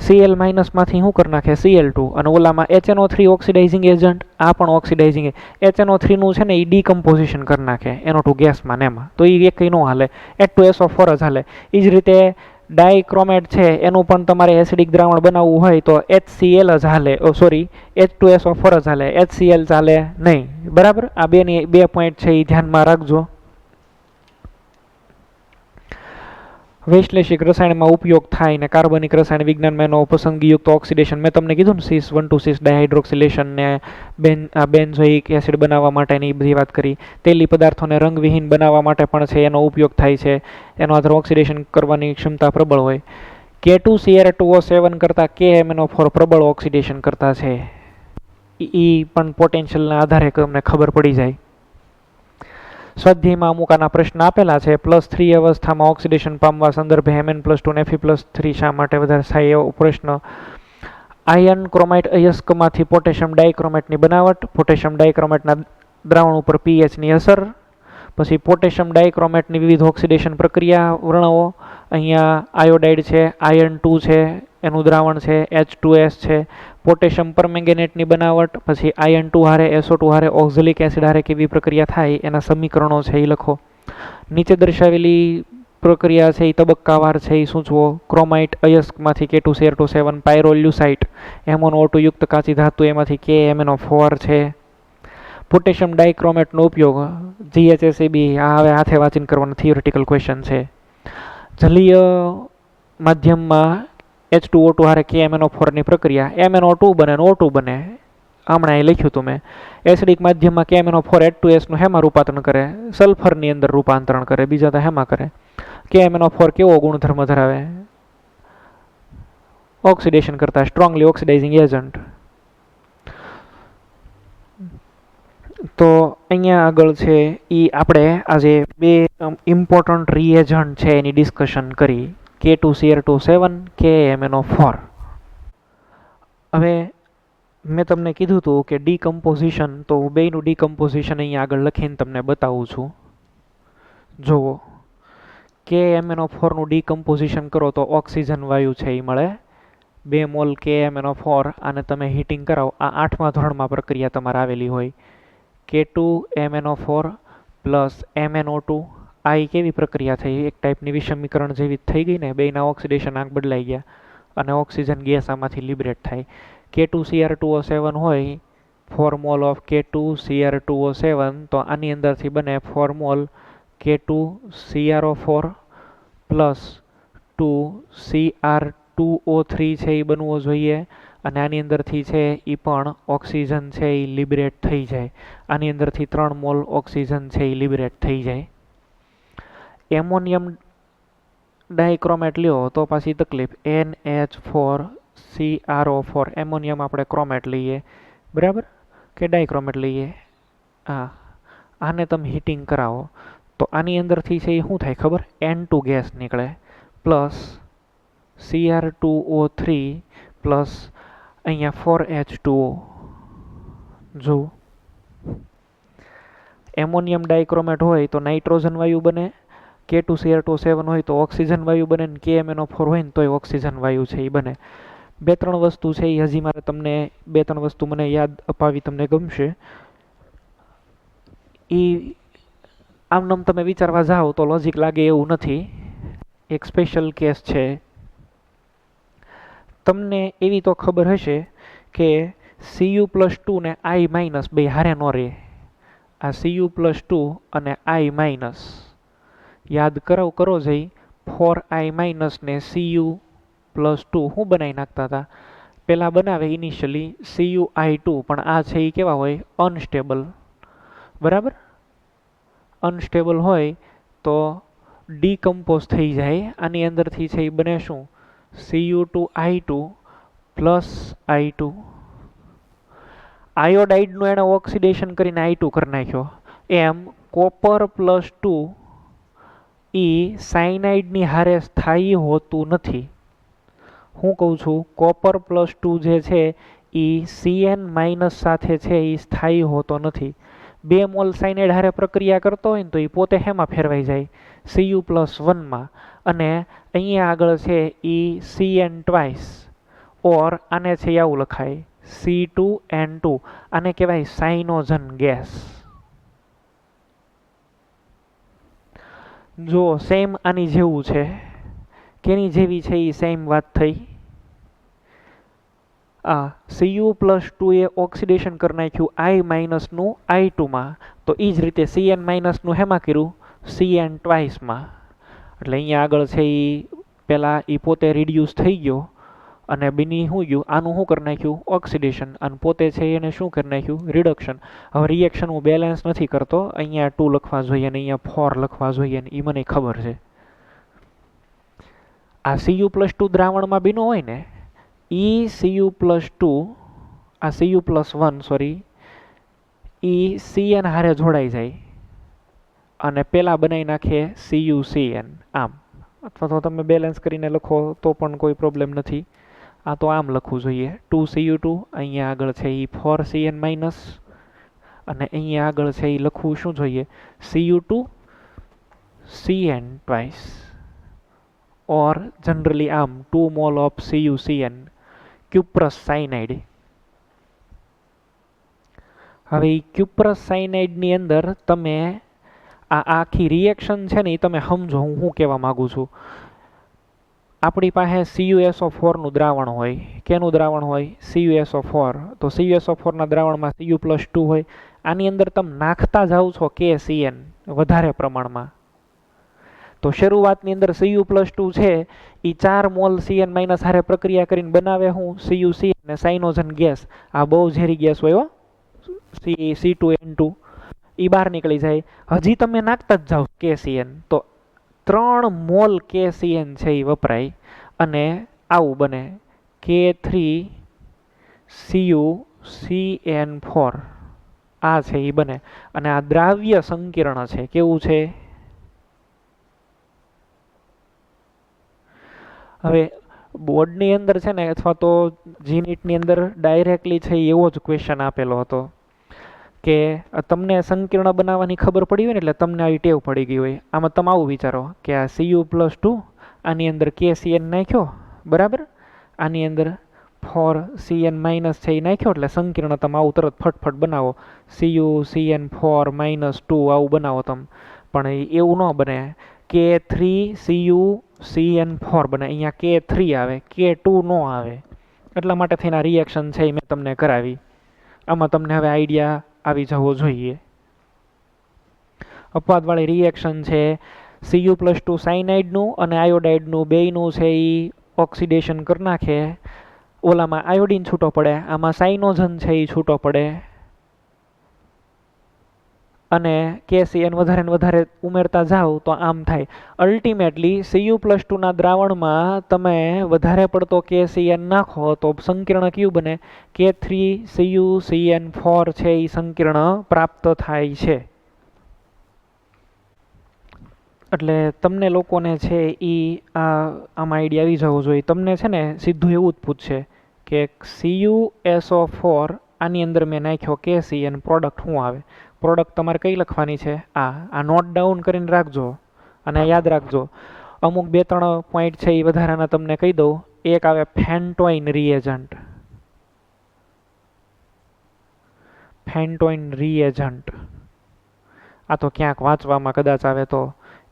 Speaker 1: Cl- માંથી શું કરી નાખે? Cl2 અને ઓલામાં HNO3 ઓક્સિડાઇઝિંગ એજન્ટ, આ પણ ઓક્સિડાઇઝિંગ. HNO3 નું છે ને એ ડીકમ્પોઝિશન કરી નાખે NO2 ગેસમાં ને એમાં, તો એ એક નો હાલે, H2SO4 જ હાલે. એ જ રીતે ડાયક્રોમેટ છે એનું પણ તમારે એસિડિક દ્રાવણ બનાવવું હોય તો HCl જ હાલે, સોરી H2SO4 જ હાલે, HCl ચાલે નહીં. બરાબર, આ બે પોઈન્ટ છે એ ધ્યાનમાં રાખજો. વૈશ્લેષિક રસાયણમાં ઉપયોગ થાય ને કાર્બનિક રસાયણ વિજ્ઞાનમાં એનો પસંદગીયુક્ત ઓક્સિડેશન મેં તમને કીધું ને, સીસ 1,2,6 ડાયહાઇડ્રોક્સિલેશન ને બેન્ઝોઇક એસિડ બનાવવા માટેની બધી વાત કરી. તેલી પદાર્થોને રંગવિહીન બનાવવા માટે પણ છે એનો ઉપયોગ થાય છે. એનો આધાર ઓક્સિડેશન કરવાની ક્ષમતા પ્રબળ હોય. K2Cr2O7 કરતાં KMnO4 પ્રબળ ઓક્સિડેશન કરતા છે. એ પણ પોટેન્શિયલના આધારે તમને ખબર પડી જાય. સ્વાધ્યાયમાં અમુક આના પ્રશ્ન આપેલા છે. +3 અવસ્થામાં ઓક્સિડેશન પામવા સંદર્ભે Mn+2 ને Fe+3 શા માટે વધારે થાય એવો પ્રશ્ન. આયર્ન ક્રોમાઇટ અયસ્કમાંથી પોટેશિયમ ડાયક્રોમેટની બનાવટ, પોટેશિયમ ડાયક્રોમેટના દ્રાવણ ઉપર pHની અસર, પછી પોટેશિયમ ડાયક્રોમેટની વિવિધ ઓક્સિડેશન પ્રક્રિયા વર્ણવો. અહીંયા આયોડાઇડ છે, આયર્ન 2 છે એનું દ્રાવણ છે, H2S છે. પોટેશિયમ પરમેંગેનેટની બનાવટ, પછી આયર્ન 2 હારે SO2 હારે ઓક્ઝેલિક એસિડ હારે કેવી પ્રક્રિયા થાય એના સમીકરણો છે એ લખો. નીચે દર્શાવેલી પ્રક્રિયા છે એ તબક્કાવાર છે એ સૂચવો. ક્રોમાઇટ અયસ્કમાંથી K2Cr2O7 પાયરોલ્યુસાઇટ MnO2 યુક્ત કાચી ધાતુ એમાંથી KMnO4 છે. પોટેશિયમ ડાયક્રોમેટનો ઉપયોગ GHSAB, આ હવે હાથે વાંચીને કરવાનો થિયોરિટિકલ ક્વેશ્ચન છે. જલીય માધ્યમમાં H2O2 હારે KMnO4 ની પ્રક્રિયા, MnO2 બને અને O2 બને. હમણાં એ લખ્યું હતું મેં. એસિડિક માધ્યમમાં KMnO4 H2S નું હેમાં રૂપાંતરણ કરે, સલ્ફરની અંદર રૂપાંતરણ કરે, બીજા તો હેમાં કરે. KMnO4 કેવો ગુણધર્મ ધરાવે? ઓક્સિડેશન કરતા સ્ટ્રોંગલી ઓક્સિડાઇઝિંગ એજન્ટ. તો અહીંયા આગળ છે એ આપણે આજે બે ઇમ્પોર્ટન્ટ રિએજન્ટ છે એની ડિસ્કશન કરી. K2Cr2O7, KMnO4. હવે મેં તમને કીધું હતું કે ડીકમ્પોઝિશન, તો હું બેયનું ડીકમ્પોઝિશન અહીંયા આગળ લખીને તમને બતાવું છું. જુઓ, KMnO4 નું ડીકમ્પોઝિશન કરો તો ઓક્સિજન વાયુ છે એ મળે. 2 મોલ KMnO4 આને તમે હીટિંગ કરાવો. આ 8મા ધોરણમાં પ્રક્રિયા તમારે આવેલી હોય. K2MnO4 plus MnO2. આ કેવી પ્રક્રિયા થઈ? એક ટાઈપની વિષમીકરણ જેવી થઈ ગઈ ને, બેયના ઓક્સિડેશન આંક બદલાઈ ગયા અને ઓક્સિજન ગેસ આમાંથી લિબરેટ થાય. K2Cr2O7 હોય 4 મોલ ઓફ K2Cr2O7, તો આની અંદરથી બને 4 મોલ K2CrO4 પ્લસ 2Cr2O3 છે એ બનવો જોઈએ. અને આની અંદરથી છે એ પણ ઓક્સિજન છે એ લિબરેટ થઈ જાય. આની અંદરથી 3 મોલ ઓક્સિજન છે એ લિબરેટ થઈ જાય. એમોનિયમ ડાયક્રોમેટ લ્યો તો પાછી તકલીફ. NH4CrO4. એમોનિયમ આપણે ક્રોમેટ લઈએ, બરાબર, કે ડાયક્રોમેટ લઈએ. હા, આને તમે હીટિંગ કરાવો તો આની અંદરથી છે એ શું થાય ખબર? N2 ગેસ નીકળે પ્લસ Cr2O3 પ્લસ અહીંયા 4H2O જો એમોનિયમ ડાઇક્રોમેટ હોય તો નાઇટ્રોજન વાયુ બને, K2Cr2O7 હોય તો ઓક્સિજન વાયુ બને, ને KMnO4 હોય ને તોય ઓક્સિજન વાયુ છે એ બને. બે ત્રણ વસ્તુ છે એ હજી મારે તમને બે ત્રણ વસ્તુ મને યાદ અપાવી તમને ગમશે. એ આમનામ તમે વિચારવા જાઓ તો લોજિક લાગે એવું નથી. એક સ્પેશિયલ કેસ છે. તમને એવી તો ખબર હશે કે Cu+2 ને I- બે હારે ન રહે. આ Cu+2 અને I- યાદ કરો જઈ 4I- ને Cu+2 શું બનાવી નાખતા હતા. પેલા બનાવે ઇનિશિયલી Cu(I2) પણ આ છે એ કેવા હોય અનસ્ટેબલ. બરાબર, અનસ્ટેબલ હોય તો ડીકમ્પોઝ થઈ જાય. આની અંદરથી છે એ બને શું Cu2I2 પ્લસ I2. આયોડાઇડનું એણે ઓક્સિડેશન કરીને I2 કરી નાખ્યો. એમ Cu+2 એ સાયનાઇડની હારે સ્થાયી હોતું નથી. હું કહું છું Cu+2 જે છે એ Cn- સાથે છે એ સ્થાયી હોતો નથી. 2 મોલ સાયનાઇડ હારે પ્રક્રિયા કરતો હોય ને તો એ પોતે હેમાં ફેરવાઈ જાય Cu+1 માં. અને અહીંયા આગળ છે એ Cn ટ્વાઇસ ઓર આને છે આવું લખાય C2N2. આને કહેવાય સાઇનોજન ગેસ. જો સેમ આની જેવું છે. કેની જેવી છે એ સેમ વાત થઈ. આ Cu+2 એ ઓક્સિડેશન કરી નાખ્યું I- નું I2 માં. તો એ જ રીતે Cn- નું હેમાં કર્યું Cn ટ્વાઇસ માં. એટલે અહીંયા આગળ છે એ પેલા એ પોતે રિડ્યુસ થઈ ગયો અને બીની શું ગયું આનું શું કરી નાખ્યું ઓક્સિડેશન, અને પોતે છે એને શું કરી નાખ્યું રિડક્શન. હવે રિએક્શન હું બેલેન્સ નથી કરતો. અહીંયા 2 લખવા જોઈએ ને અહીંયા 4 લખવા જોઈએ ને એ મને ખબર છે. આ Cu+2 દ્રાવણમાં બીનો હોય ને એ Cu+2 આ Cu+1 સોરી એ Cn હારે જોડાઈ જાય અને પેલા બનાવી નાખે CuCN આમ. અથવા તો તમે બેલેન્સ કરીને લખો તો પણ કોઈ પ્રોબ્લેમ નથી. આ તો આમ લખવું જોઈએ 2Cu2. અહીંયા આગળ છે એ 4Cn- અને અહીંયા આગળ છે એ લખવું શું જોઈએ Cu2 Cn ટ્વાઇસ ઓર જનરલી આમ 2 mall of CuCN cuprous cyanide. હવે ક્યુપ્રસ સાયનાઇડની અંદર તમે આ આખી રિએક્શન છે ને એ તમે સમજો હું શું કહેવા માગું છું. આપણી પાસે CuSO4 નું દ્રાવણ હોય. કેનું દ્રાવણ હોય CuSO4. તો CuSO4 ના દ્રાવણમાં Cu+2 હોય. આની અંદર તમે નાખતા જાઓ છો KCN વધારે પ્રમાણમાં. તો શરૂઆતની અંદર Cu+2 છે એ 4 મોલ Cn- હારે પ્રક્રિયા કરીને બનાવે હું CuCN ને સાઇનોજન ગેસ. આ બહુ ઝેરી ગેસ હોય C2N2. એ બહાર નીકળી જાય. હજી તમે નાખતા જ જાઓ KCN તો 3 મોલ KCN છે એ વપરાય અને આવું બને K3CuCN4. આ છે એ બને અને આ દ્રાવ્ય સંકીર્ણ છે. કેવું છે? હવે બોર્ડની અંદર છે ને અથવા તો જીનીટની અંદર ડાયરેક્ટલી છે એવો જ ક્વેશ્ચન આપેલો હતો કે તમને સંકીર્ણ બનાવવાની ખબર પડી હોય ને એટલે તમને આવી ટેવ પડી ગઈ હોય. આમાં તમે આવું વિચારો કે આ Cu+2 આની અંદર KCN નાખ્યો બરાબર, આની અંદર 4Cn- છે એ નાખ્યો એટલે સંકીર્ણ તમે આવું તરત ફટફટ બનાવો CuCN4-2 આવું બનાવો તમે. પણ એવું ન બને. K3CuCN4 બને. અહીંયા K3 આવે K2 ન આવે. એટલા માટે થઈને રિએક્શન છે એ મેં તમને કરાવી. આમાં તમને હવે આઈડિયા આવી જવો જોઈએ. અપવાદવાળી રિએક્શન છે Cu+2 સાયનાઇડનું અને આયોડાઇડનું બેયનું છે એ ઓક્સિડેશન કરી નાખે. ઓલામાં આયોડિન છૂટો પડે, આમાં સાઇનોજન છે એ છૂટો પડે અને KCN વધારે ને વધારે ઉમેરતા જાઓ તો આમ થાય. અલ્ટિમેટલી Cu+2 ના દ્રાવણમાં તમે વધારે પડતો KCN નાખો તો સંકીર્ણ કયું બને K3CuCN4 છે એ સંકીર્ણ પ્રાપ્ત થાય છે. એટલે તમને લોકોને છે એ આમાં આઈડિયા આવી જવો જોઈએ. તમને છે ને સીધું એવું જ પૂછશે કે CuSO4 આની અંદર મેં નાખ્યો KC અને પ્રોડક્ટ શું આવે. પ્રોડક્ટ તમારે કઈ લખવાની છે? આ નોટ ડાઉન કરીને રાખજો અને યાદ રાખજો. અમુક 2-3 પોઈન્ટ છે એ વધારાના તમને કહી દઉં. એક આવે ફેન્ટોઇન રિએજન્ટ. ફેન્ટોઇન રિએજન્ટ આ તો ક્યાંક વાંચવામાં કદાચ આવે તો.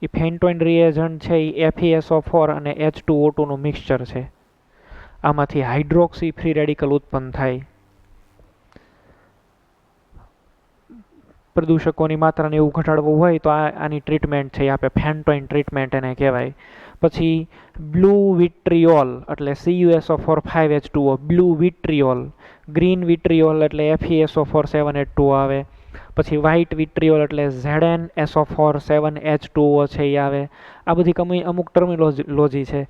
Speaker 1: એ ફેન્ટોઇન રિએજન્ટ છે એ FeSO4 અને H2O2 નું મિક્સચર છે. આમાંથી હાઇડ્રોક્સી ફ્રી રેડિકલ ઉત્પન્ન થાય. પ્રદૂષકોની માત્રાને એવું ઘટાડવું હોય તો આની ટ્રીટમેન્ટ છે આપણે ફેન્ટોઇન ટ્રીટમેન્ટ એને કહેવાય. પછી બ્લુ વિટ્રિયોલ એટલે CuSO4 5H2O બ્લુ વિટ્રિયોલ. ગ્રીન વિટ્રિયોલ એટલે FeSO4 7H2O આવે. પછી વ્હાઇટ વિટ્રિયોલ એટલે ZnSO4 7H2O છે એ આવે. આ બધી અમુક ટર્મિનોલોજી છે.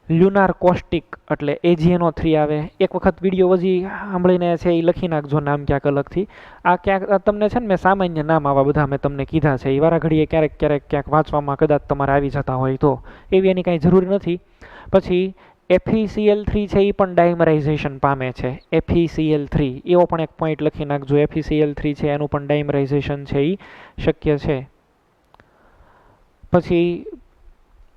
Speaker 1: લ્યુનાર કોસ્ટિક એટલે AgNO3 આવે. એક વખત વિડીયો હજી સાંભળીને છે એ લખી નાખજો નામ ક્યાંક અલગથી. આ ક્યાંક તમને છે ને મેં સામાન્ય નામ આવા બધા મેં તમને કીધા છે. એ વારા ઘડીએ ક્યાંક વાંચવામાં કદાચ તમારે આવી જતા હોય તો એવી એની કાંઈ જરૂર નથી. પછી FeCl3 છે એ પણ ડાયમરાઇઝેશન પામે છે. FeCl3 એવો પણ એક પોઈન્ટ લખી નાખજો. FeCl3 છે એનું પણ ડાયમરાઇઝેશન છે એ શક્ય છે. પછી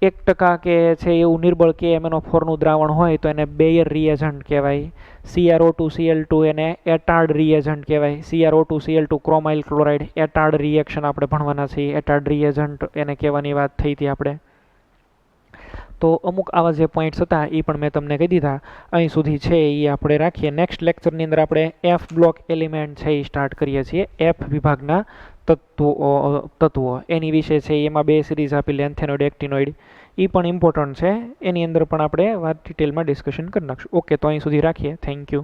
Speaker 1: 1% કે છે એવું નિર્બળ KMnO4 નું દ્રાવણ હોય તો એને બેયર રિએજન્ટ કહેવાય. CrO2Cl2 એને એટાર્ડ રિએજન્ટ કહેવાય. CrO2Cl2 ક્રોમાઇલ ક્લોરાઇડ એટાર્ડ રિએક્શન આપણે ભણવાના છીએ. એટાર્ડ રિએજન્ટ એને કહેવાની વાત થઈ હતી આપણે. તો અમુક આવા જે પોઈન્ટ્સ હતા એ પણ મેં તમને કહી દીધા. અહીં સુધી છે એ આપણે રાખીએ. નેક્સ્ટ લેક્ચરની અંદર આપણે F બ્લોક એલિમેન્ટ છે એ સ્ટાર્ટ કરીએ છીએ. F વિભાગના તત્વો એની વિશે છે. એમાં 2 સિરીઝ આપી લેન્થેનોઇડ એક્ટિનોઇડ. એ પણ ઇમ્પોર્ટન્ટ છે. એની અંદર પણ આપણે વાત ડિટેલમાં ડિસ્કશન કરી નાખશું. ઓકે, તો અહીં સુધી રાખીએ. Thank you.